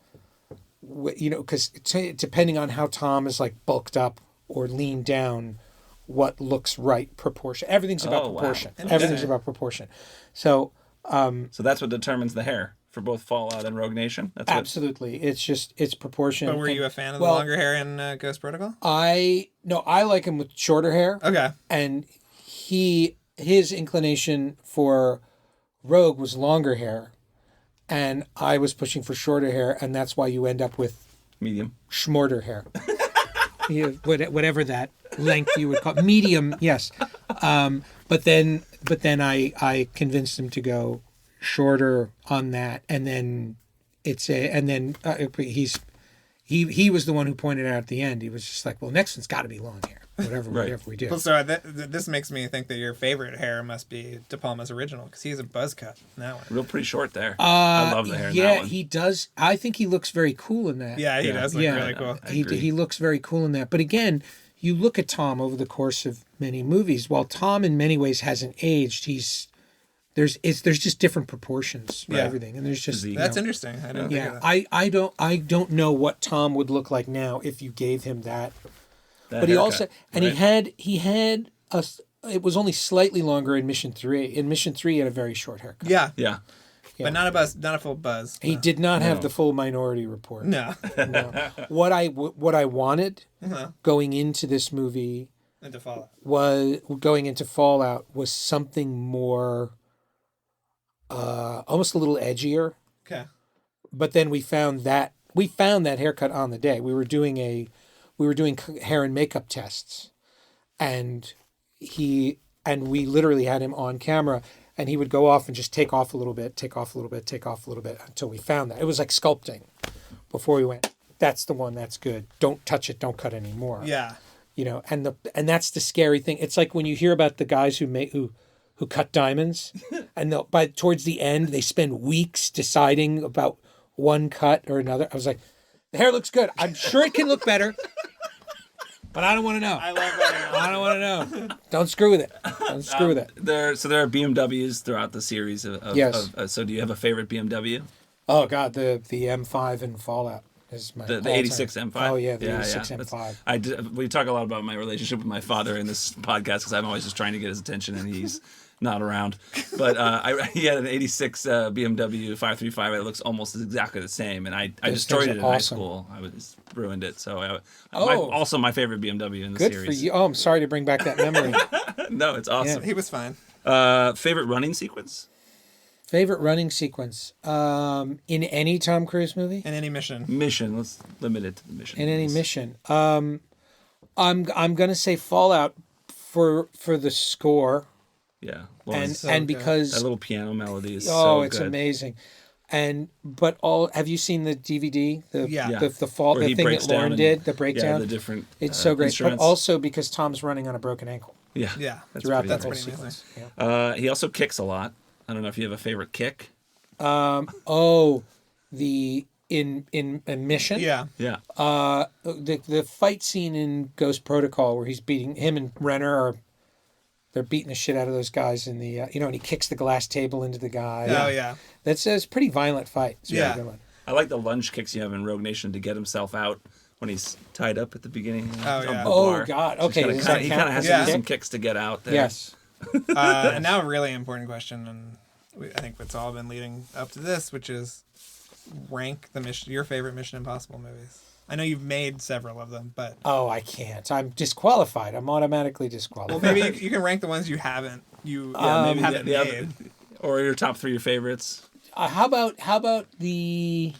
because depending on how Tom is like bulked up or leaned down, what looks right proportion. Everything's about proportion. Wow. Everything's about proportion. So that's what determines the hair for both Fallout and Rogue Nation. That's absolutely. It's proportion. But were you a fan of the longer hair in Ghost Protocol? I like him with shorter hair. Okay. And his inclination for Rogue was longer hair, and I was pushing for shorter hair, and that's why you end up with medium schmorter hair. Whatever that length you would call medium, yes. But then I convinced him to go shorter on that, and then he was the one who pointed out at the end. He was just like, well, next one's got to be long hair. Whatever we do. Well, so this makes me think that your favorite hair must be De Palma's original, because he's a buzz cut in that one. Real pretty short there. I love the hair in that one. Yeah, he does. I think he looks very cool in that. Yeah, he does look really cool. He looks very cool in that. But again, you look at Tom over the course of many movies. While Tom in many ways hasn't aged, there's just different proportions for everything, and there's just that's interesting. I didn't think of that. I don't know what Tom would look like now if you gave him that. But he haircut, also, and right? he had it was only slightly longer in Mission 3. In Mission 3, he had a very short haircut. Yeah. But not a full buzz. He did not have the full Minority Report. No. What I wanted going into this movie going into Fallout was something more, almost a little edgier. Okay. But then we found that haircut on the day. We were doing hair and makeup tests, and we literally had him on camera, and he would go off and just take off a little bit until we found that. It was like sculpting before we went, that's the one, that's good. Don't touch it, don't cut anymore. Yeah. And that's the scary thing. It's like when you hear about the guys who cut diamonds and towards the end they spend weeks deciding about one cut or another. I was like, the hair looks good. I'm sure it can look better, but I don't want to know. I love that. I don't want to know. Don't screw with it. There are BMWs throughout the series yes. So do you have a favorite BMW? Oh God, the M5 in Fallout is my the 86 M5. Oh yeah, the 86 M5. We talk a lot about my relationship with my father in this podcast because I'm always just trying to get his attention and he's not around. But he had an 86 BMW 535 that looks almost exactly the same, and I destroyed it in high school. I ruined it. So also my favorite BMW in the series. Good for you. Oh, I'm sorry to bring back that memory. No, it's awesome. Yeah. He was fine. Favorite running sequence? Favorite running sequence in any Tom Cruise movie? In any mission. Mission. Let's limit it to the mission. In any mission. I'm gonna say Fallout for the score. Yeah. Well, and because that little piano melody is so good. It's amazing. Have you seen the DVD? The Where the he thing breaks that Lauren down did, the breakdown. the different. It's so great, instruments. but also because Tom's running on a broken ankle. Yeah. Throughout that That's whole pretty sequence. amazing. Yeah. He also kicks a lot. I don't know if you have a favorite kick. In Mission. Yeah. Yeah. The fight scene in Ghost Protocol where he's beating him and Renner they're beating the shit out of those guys in the and he kicks the glass table into the guy. Oh yeah. That's a pretty violent fight. It's a Yeah. really good one. I like the lunge kicks you have in Rogue Nation to get himself out when he's tied up at the beginning. Oh, yeah. Oh God. Okay. So he kind of has to do some kicks to get out there. Yes. And now a really important question, and I think it's all been leading up to this, which is rank your favorite Mission Impossible movies. I know you've made several of them, but I can't. I'm disqualified. I'm automatically disqualified. well, maybe you can rank the ones you haven't haven't made. Or your top 3 favorites. How about the?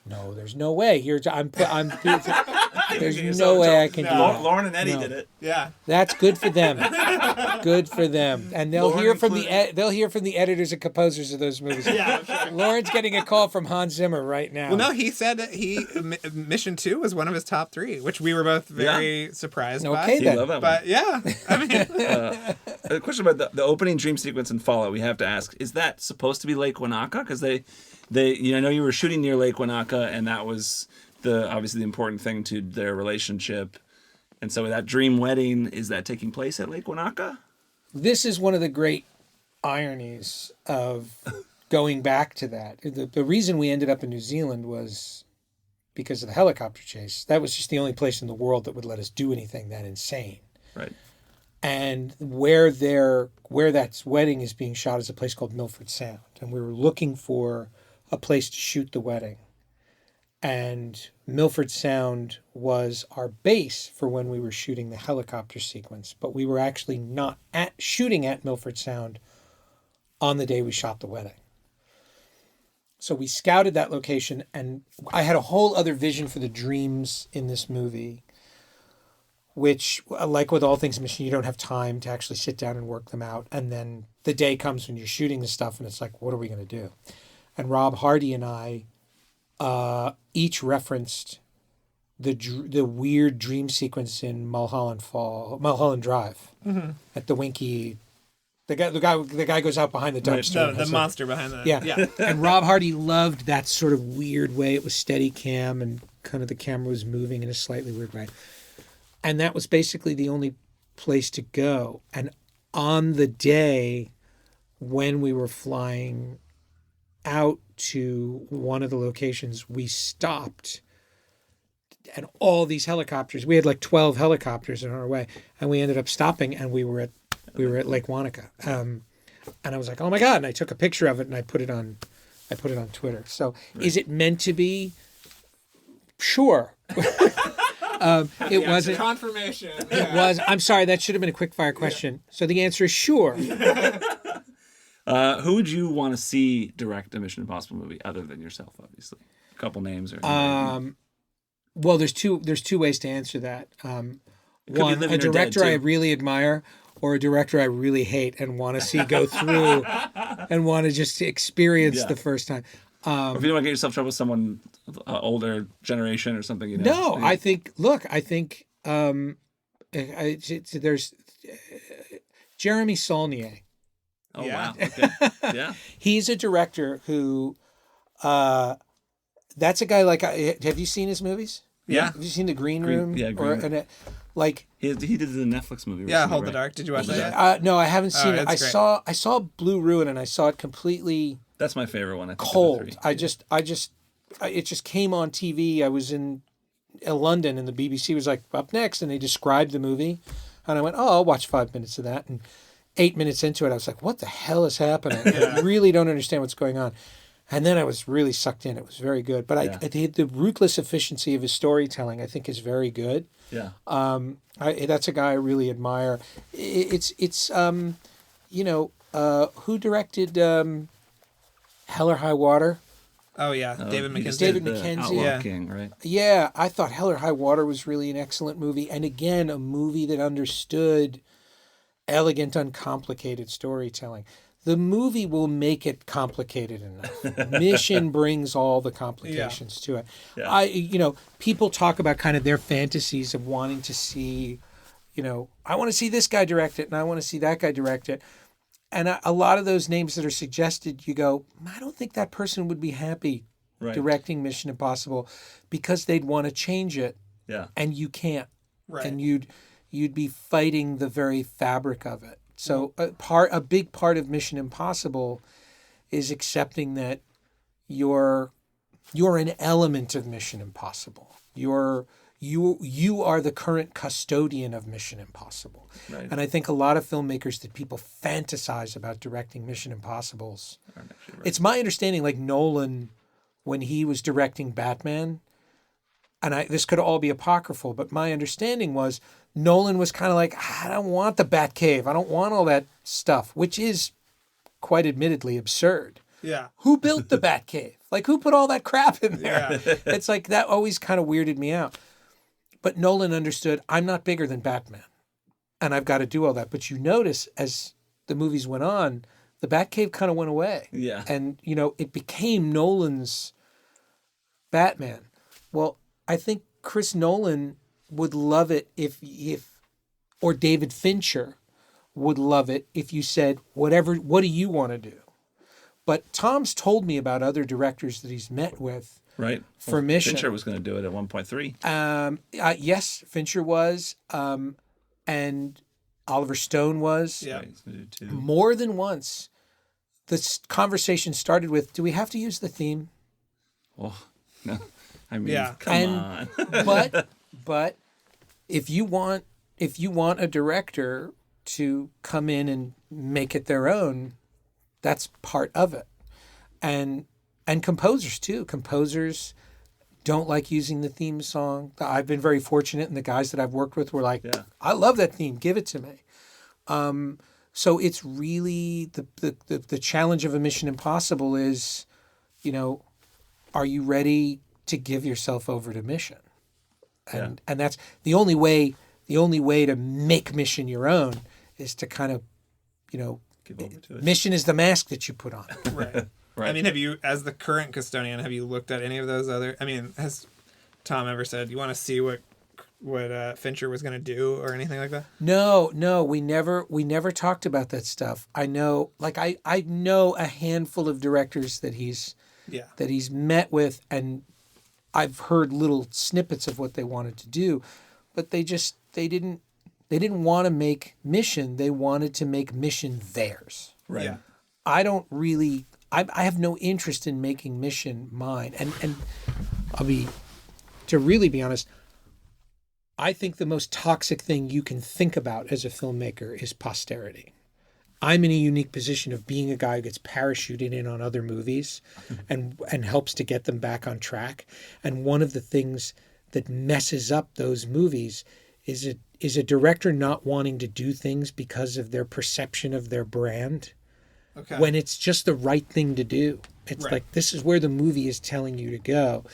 No, there's no way. There's no way I can do that. Lauren and Eddie did it. Yeah, that's good for them. Good for them, and they'll hear from the editors and composers of those movies. Yeah, I'm sure. Lauren's getting a call from Hans Zimmer right now. Well, no, he said that Mission 2 was one of his top 3, which we were both very surprised by. Okay, then. Love that But one. yeah, I mean, A question about the opening dream sequence in Fallout. We have to ask: is that supposed to be Lake Wanaka? Because I know you were shooting near Lake Wanaka, and that was obviously the important thing to their relationship. And so that dream wedding, is that taking place at Lake Wanaka? This is one of the great ironies of going back to that. The reason we ended up in New Zealand was because of the helicopter chase. That was just the only place in the world that would let us do anything that insane. Right. And where that wedding is being shot is a place called Milford Sound. And we were looking for a place to shoot the wedding. And Milford Sound was our base for when we were shooting the helicopter sequence. But we were actually not shooting at Milford Sound on the day we shot the wedding. So we scouted that location, and I had a whole other vision for the dreams in this movie, which, like with all things Mission, you don't have time to actually sit down and work them out. And then the day comes when you're shooting the stuff, and it's like, what are we going to do? And Rob Hardy and I each referenced the weird dream sequence in Mulholland Drive, at the Winky. The guy goes out behind the dumpster. the monster behind the yeah. And Rob Hardy loved that sort of weird way. It was steady cam, and kind of the camera was moving in a slightly weird way. And that was basically the only place to go. And on the day when we were flying out to one of the locations, we stopped, and all these helicopters, we had like 12 helicopters on our way, and we ended up stopping, and we were at Lake Wanaka. And I was like, oh my God. And I took a picture of it, and I put it on Twitter. So Is it meant to be? Sure. It wasn't confirmation. It was. I'm sorry. That should have been a quick fire question. Yeah. So the answer is sure. Who would you want to see direct a Mission Impossible movie other than yourself? Obviously, a couple names or. Well, there's two ways to answer that. One, a director I really admire, or a director I really hate and want to see go through, and want to just experience the first time. Or if you don't want to get yourself in trouble with someone older generation or something, you know. No, I think there's Jeremy Saulnier. Oh, wow. Okay. Yeah. He's a director who, that's a guy like, have you seen his movies? Yeah. Have you seen The Green Room? Yeah, Green Room. He did the Netflix movie. Yeah, Hold the Dark. Did you watch that yet? No, I haven't seen it. It's great. I saw Blue Ruin, and I saw it completely. That's my favorite one. I think cold. It just came on TV. I was in London, and the BBC was like, up next, and they described the movie, and I went, oh, I'll watch 5 minutes of that, and 8 minutes into it, I was like, what the hell is happening? I really don't understand what's going on. And then I was really sucked in. It was very good. But the ruthless efficiency of his storytelling, I think, is very good. Yeah. That's a guy I really admire. Who directed Hell or High Water? Oh, yeah. David Mackenzie. David Mackenzie. Outlaw King, right? Yeah. I thought Hell or High Water was really an excellent movie. And again, a movie that understood elegant, uncomplicated storytelling. The movie will make it complicated enough. Mission brings all the complications to it. Yeah. People talk about kind of their fantasies of wanting to see, I want to see this guy direct it and I want to see that guy direct it. And a lot of those names that are suggested, you go, I don't think that person would be happy directing Mission Impossible because they'd want to change it. Yeah. And you can't. Right. And you'd be fighting the very fabric of it. So a big part of Mission Impossible is accepting that you're an element of Mission Impossible. You are the current custodian of Mission Impossible. Right. And I think a lot of filmmakers that people fantasize about directing Mission Impossibles. It's my understanding, like Nolan, when he was directing Batman, and this could all be apocryphal, but my understanding was Nolan was kind of like, I don't want the Batcave. I don't want all that stuff, which is quite admittedly absurd. Yeah. Who built the Batcave? Like, who put all that crap in there? Yeah. It's like, that always kind of weirded me out. But Nolan understood, I'm not bigger than Batman, and I've got to do all that. But you notice as the movies went on, the Batcave kind of went away. Yeah. And, it became Nolan's Batman. Well, I think Chris Nolan would love it or David Fincher would love it if you said, what do you want to do? But Tom's told me about other directors that he's met with for Mission. Fincher was going to do it at 1.3. Yes, Fincher was. And Oliver Stone was. Yeah. He's going to do 2. More than once, this conversation started with, do we have to use the theme? Oh, no. I mean, come on. But if you want a director to come in and make it their own, that's part of it. And composers too. Composers don't like using the theme song. I've been very fortunate, and the guys that I've worked with were like, I love that theme, give it to me. So it's really the challenge of a Mission Impossible is, are you ready to give yourself over to Mission? And that's the only way to make Mission your own is to kind of, Give over to it. Mission is the mask that you put on. Right. Right. I mean, have you, as the current custodian, have you looked at any of those other? I mean, has Tom ever said you want to see what Fincher was going to do or anything like that? No, we never talked about that stuff. I know, I know a handful of directors that he's met with, and I've heard little snippets of what they wanted to do, but they didn't want to make Mission. They wanted to make Mission theirs. Right. Yeah. I have no interest in making Mission mine. And to really be honest, I think the most toxic thing you can think about as a filmmaker is posterity. I'm in a unique position of being a guy who gets parachuted in on other movies and helps to get them back on track. And one of the things that messes up those movies is a director not wanting to do things because of their perception of their brand. Okay. When it's just the right thing to do. It's like, this is where the movie is telling you to go.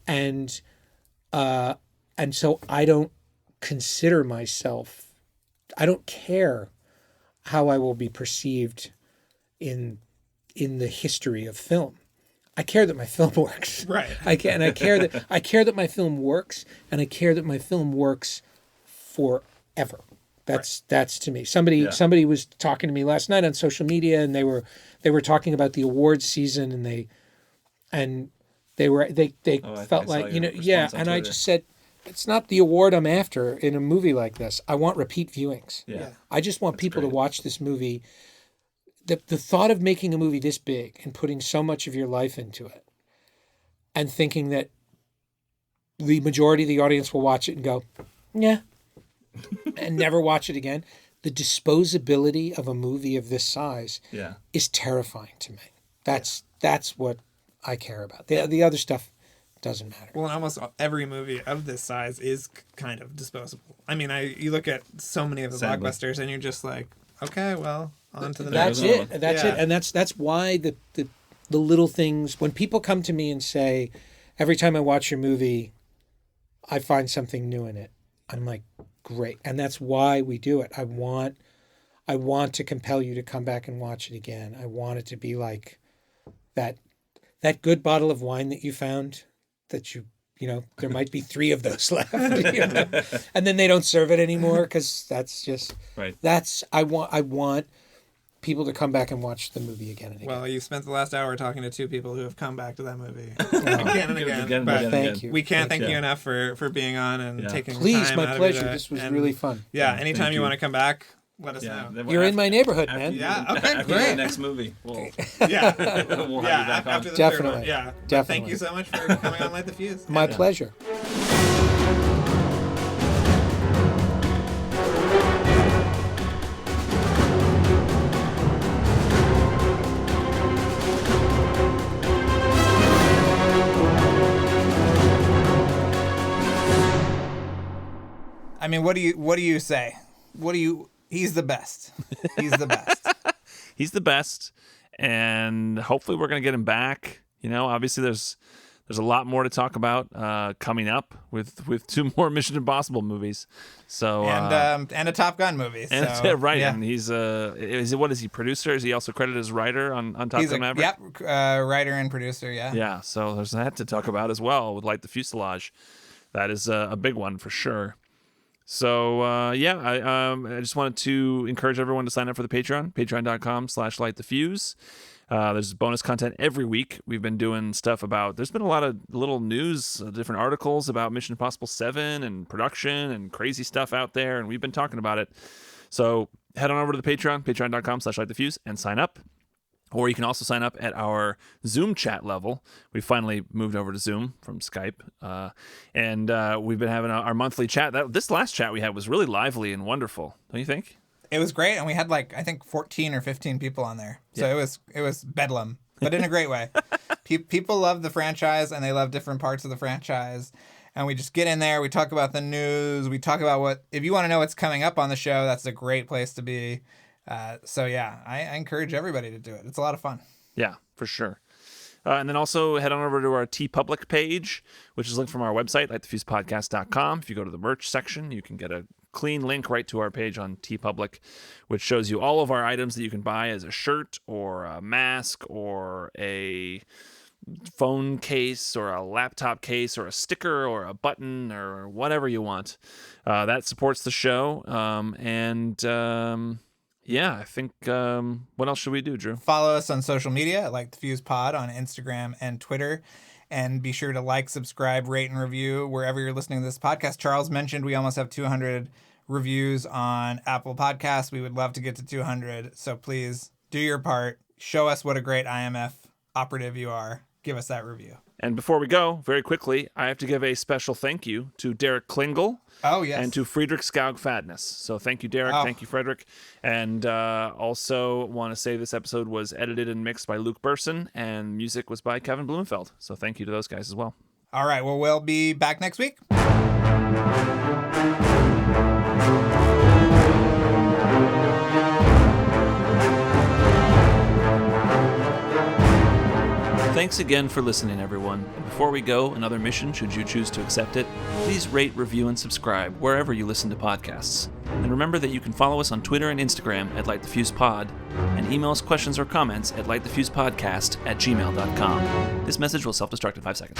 And so I don't consider myself, I don't care how I will be perceived in the history of film. I care that my film works. Right. I care that my film works, and I care that my film works forever. That's to me. Somebody was talking to me last night on social media, and they were talking about the awards season, and they felt like, and I just said, it's not the award I'm after in a movie like this. I want repeat viewings. Yeah. I just want people to watch this movie. The thought of making a movie this big and putting so much of your life into it and thinking that the majority of the audience will watch it and go, yeah, and never watch it again. The disposability of a movie of this size is terrifying to me. That's what I care about. The other stuff doesn't matter. Well, and almost every movie of this size is kind of disposable. I mean, you look at so many of the blockbusters, and you're just like, okay, well, on to the next. That's it, and that's why the little things. When people come to me and say, every time I watch your movie, I find something new in it, I'm like, great, and that's why we do it. I want to compel you to come back and watch it again. I want it to be like that good bottle of wine that you found that there might be 3 of those left, and then they don't serve it anymore because that's just right. I want people to come back and watch the movie again and again. Well, you spent the last hour talking to 2 people who have come back to that movie again and again. But thank you. We can't thank you enough for being on and taking Please, time my out pleasure. Of your, this was really fun. Yeah, anytime you want to come back, let us know. You're in my neighborhood, man. Yeah, okay, after great. the next movie, we'll we'll have you back after on. the Definitely. third one. Yeah, Definitely. Thank you so much for coming on Light the Fuse. My pleasure. I mean, what do you say? He's the best. He's the best. He's the best, and hopefully we're going to get him back. Obviously there's a lot more to talk about coming up with 2 more Mission Impossible movies. So and a Top Gun movie. So, right, yeah. and he's what is he, producer? Is he also credited as writer on Top Gun Maverick? Yep, writer and producer. Yeah. Yeah. So there's that to talk about as well with Light the Fuselage. That is a big one for sure. So, I just wanted to encourage everyone to sign up for the Patreon, patreon.com/lightthefuse. There's bonus content every week. We've been doing stuff there's been a lot of little news, different articles about Mission Impossible 7 and production and crazy stuff out there, and we've been talking about it. So head on over to the Patreon, patreon.com/lightthefuse, and sign up. Or you can also sign up at our Zoom chat level. We finally moved over to Zoom from Skype. And we've been having our monthly chat. This last chat we had was really lively and wonderful. Don't you think? It was great. And we had I think 14 or 15 people on there. So it was bedlam, but in a great way. People love the franchise and they love different parts of the franchise. And we just get in there. We talk about the news. We talk about if you want to know what's coming up on the show, that's a great place to be. I encourage everybody to do it. It's a lot of fun. Yeah, for sure. And then also head on over to our TeePublic page, which is linked from our website, LightTheFusePodcast.com. If you go to the merch section, you can get a clean link right to our page on TeePublic, which shows you all of our items that you can buy as a shirt or a mask or a phone case or a laptop case or a sticker or a button or whatever you want. That supports the show. I think, what else should we do, Drew? Follow us on social media at LightTheFusePod on Instagram and Twitter. And be sure to like, subscribe, rate, and review wherever you're listening to this podcast. Charles mentioned we almost have 200 reviews on Apple Podcasts. We would love to get to 200. So please do your part. Show us what a great IMF operative you are. Give us that review. And before we go, very quickly, I have to give a special thank you to Derek Klingel. Oh, yes. And to Friedrich Skaug Fadness. So thank you, Derek. Oh. Thank you, Frederick. And also want to say this episode was edited and mixed by Luke Burson, and music was by Kevin Blumenfeld. So thank you to those guys as well. All right. Well, we'll be back next week. Thanks again for listening, everyone. And before we go, another mission, should you choose to accept it, please rate, review, and subscribe wherever you listen to podcasts. And remember that you can follow us on Twitter and Instagram at LightTheFusePod, and email us questions or comments at lightthefusepodcast@gmail.com. This message will self-destruct in 5 seconds.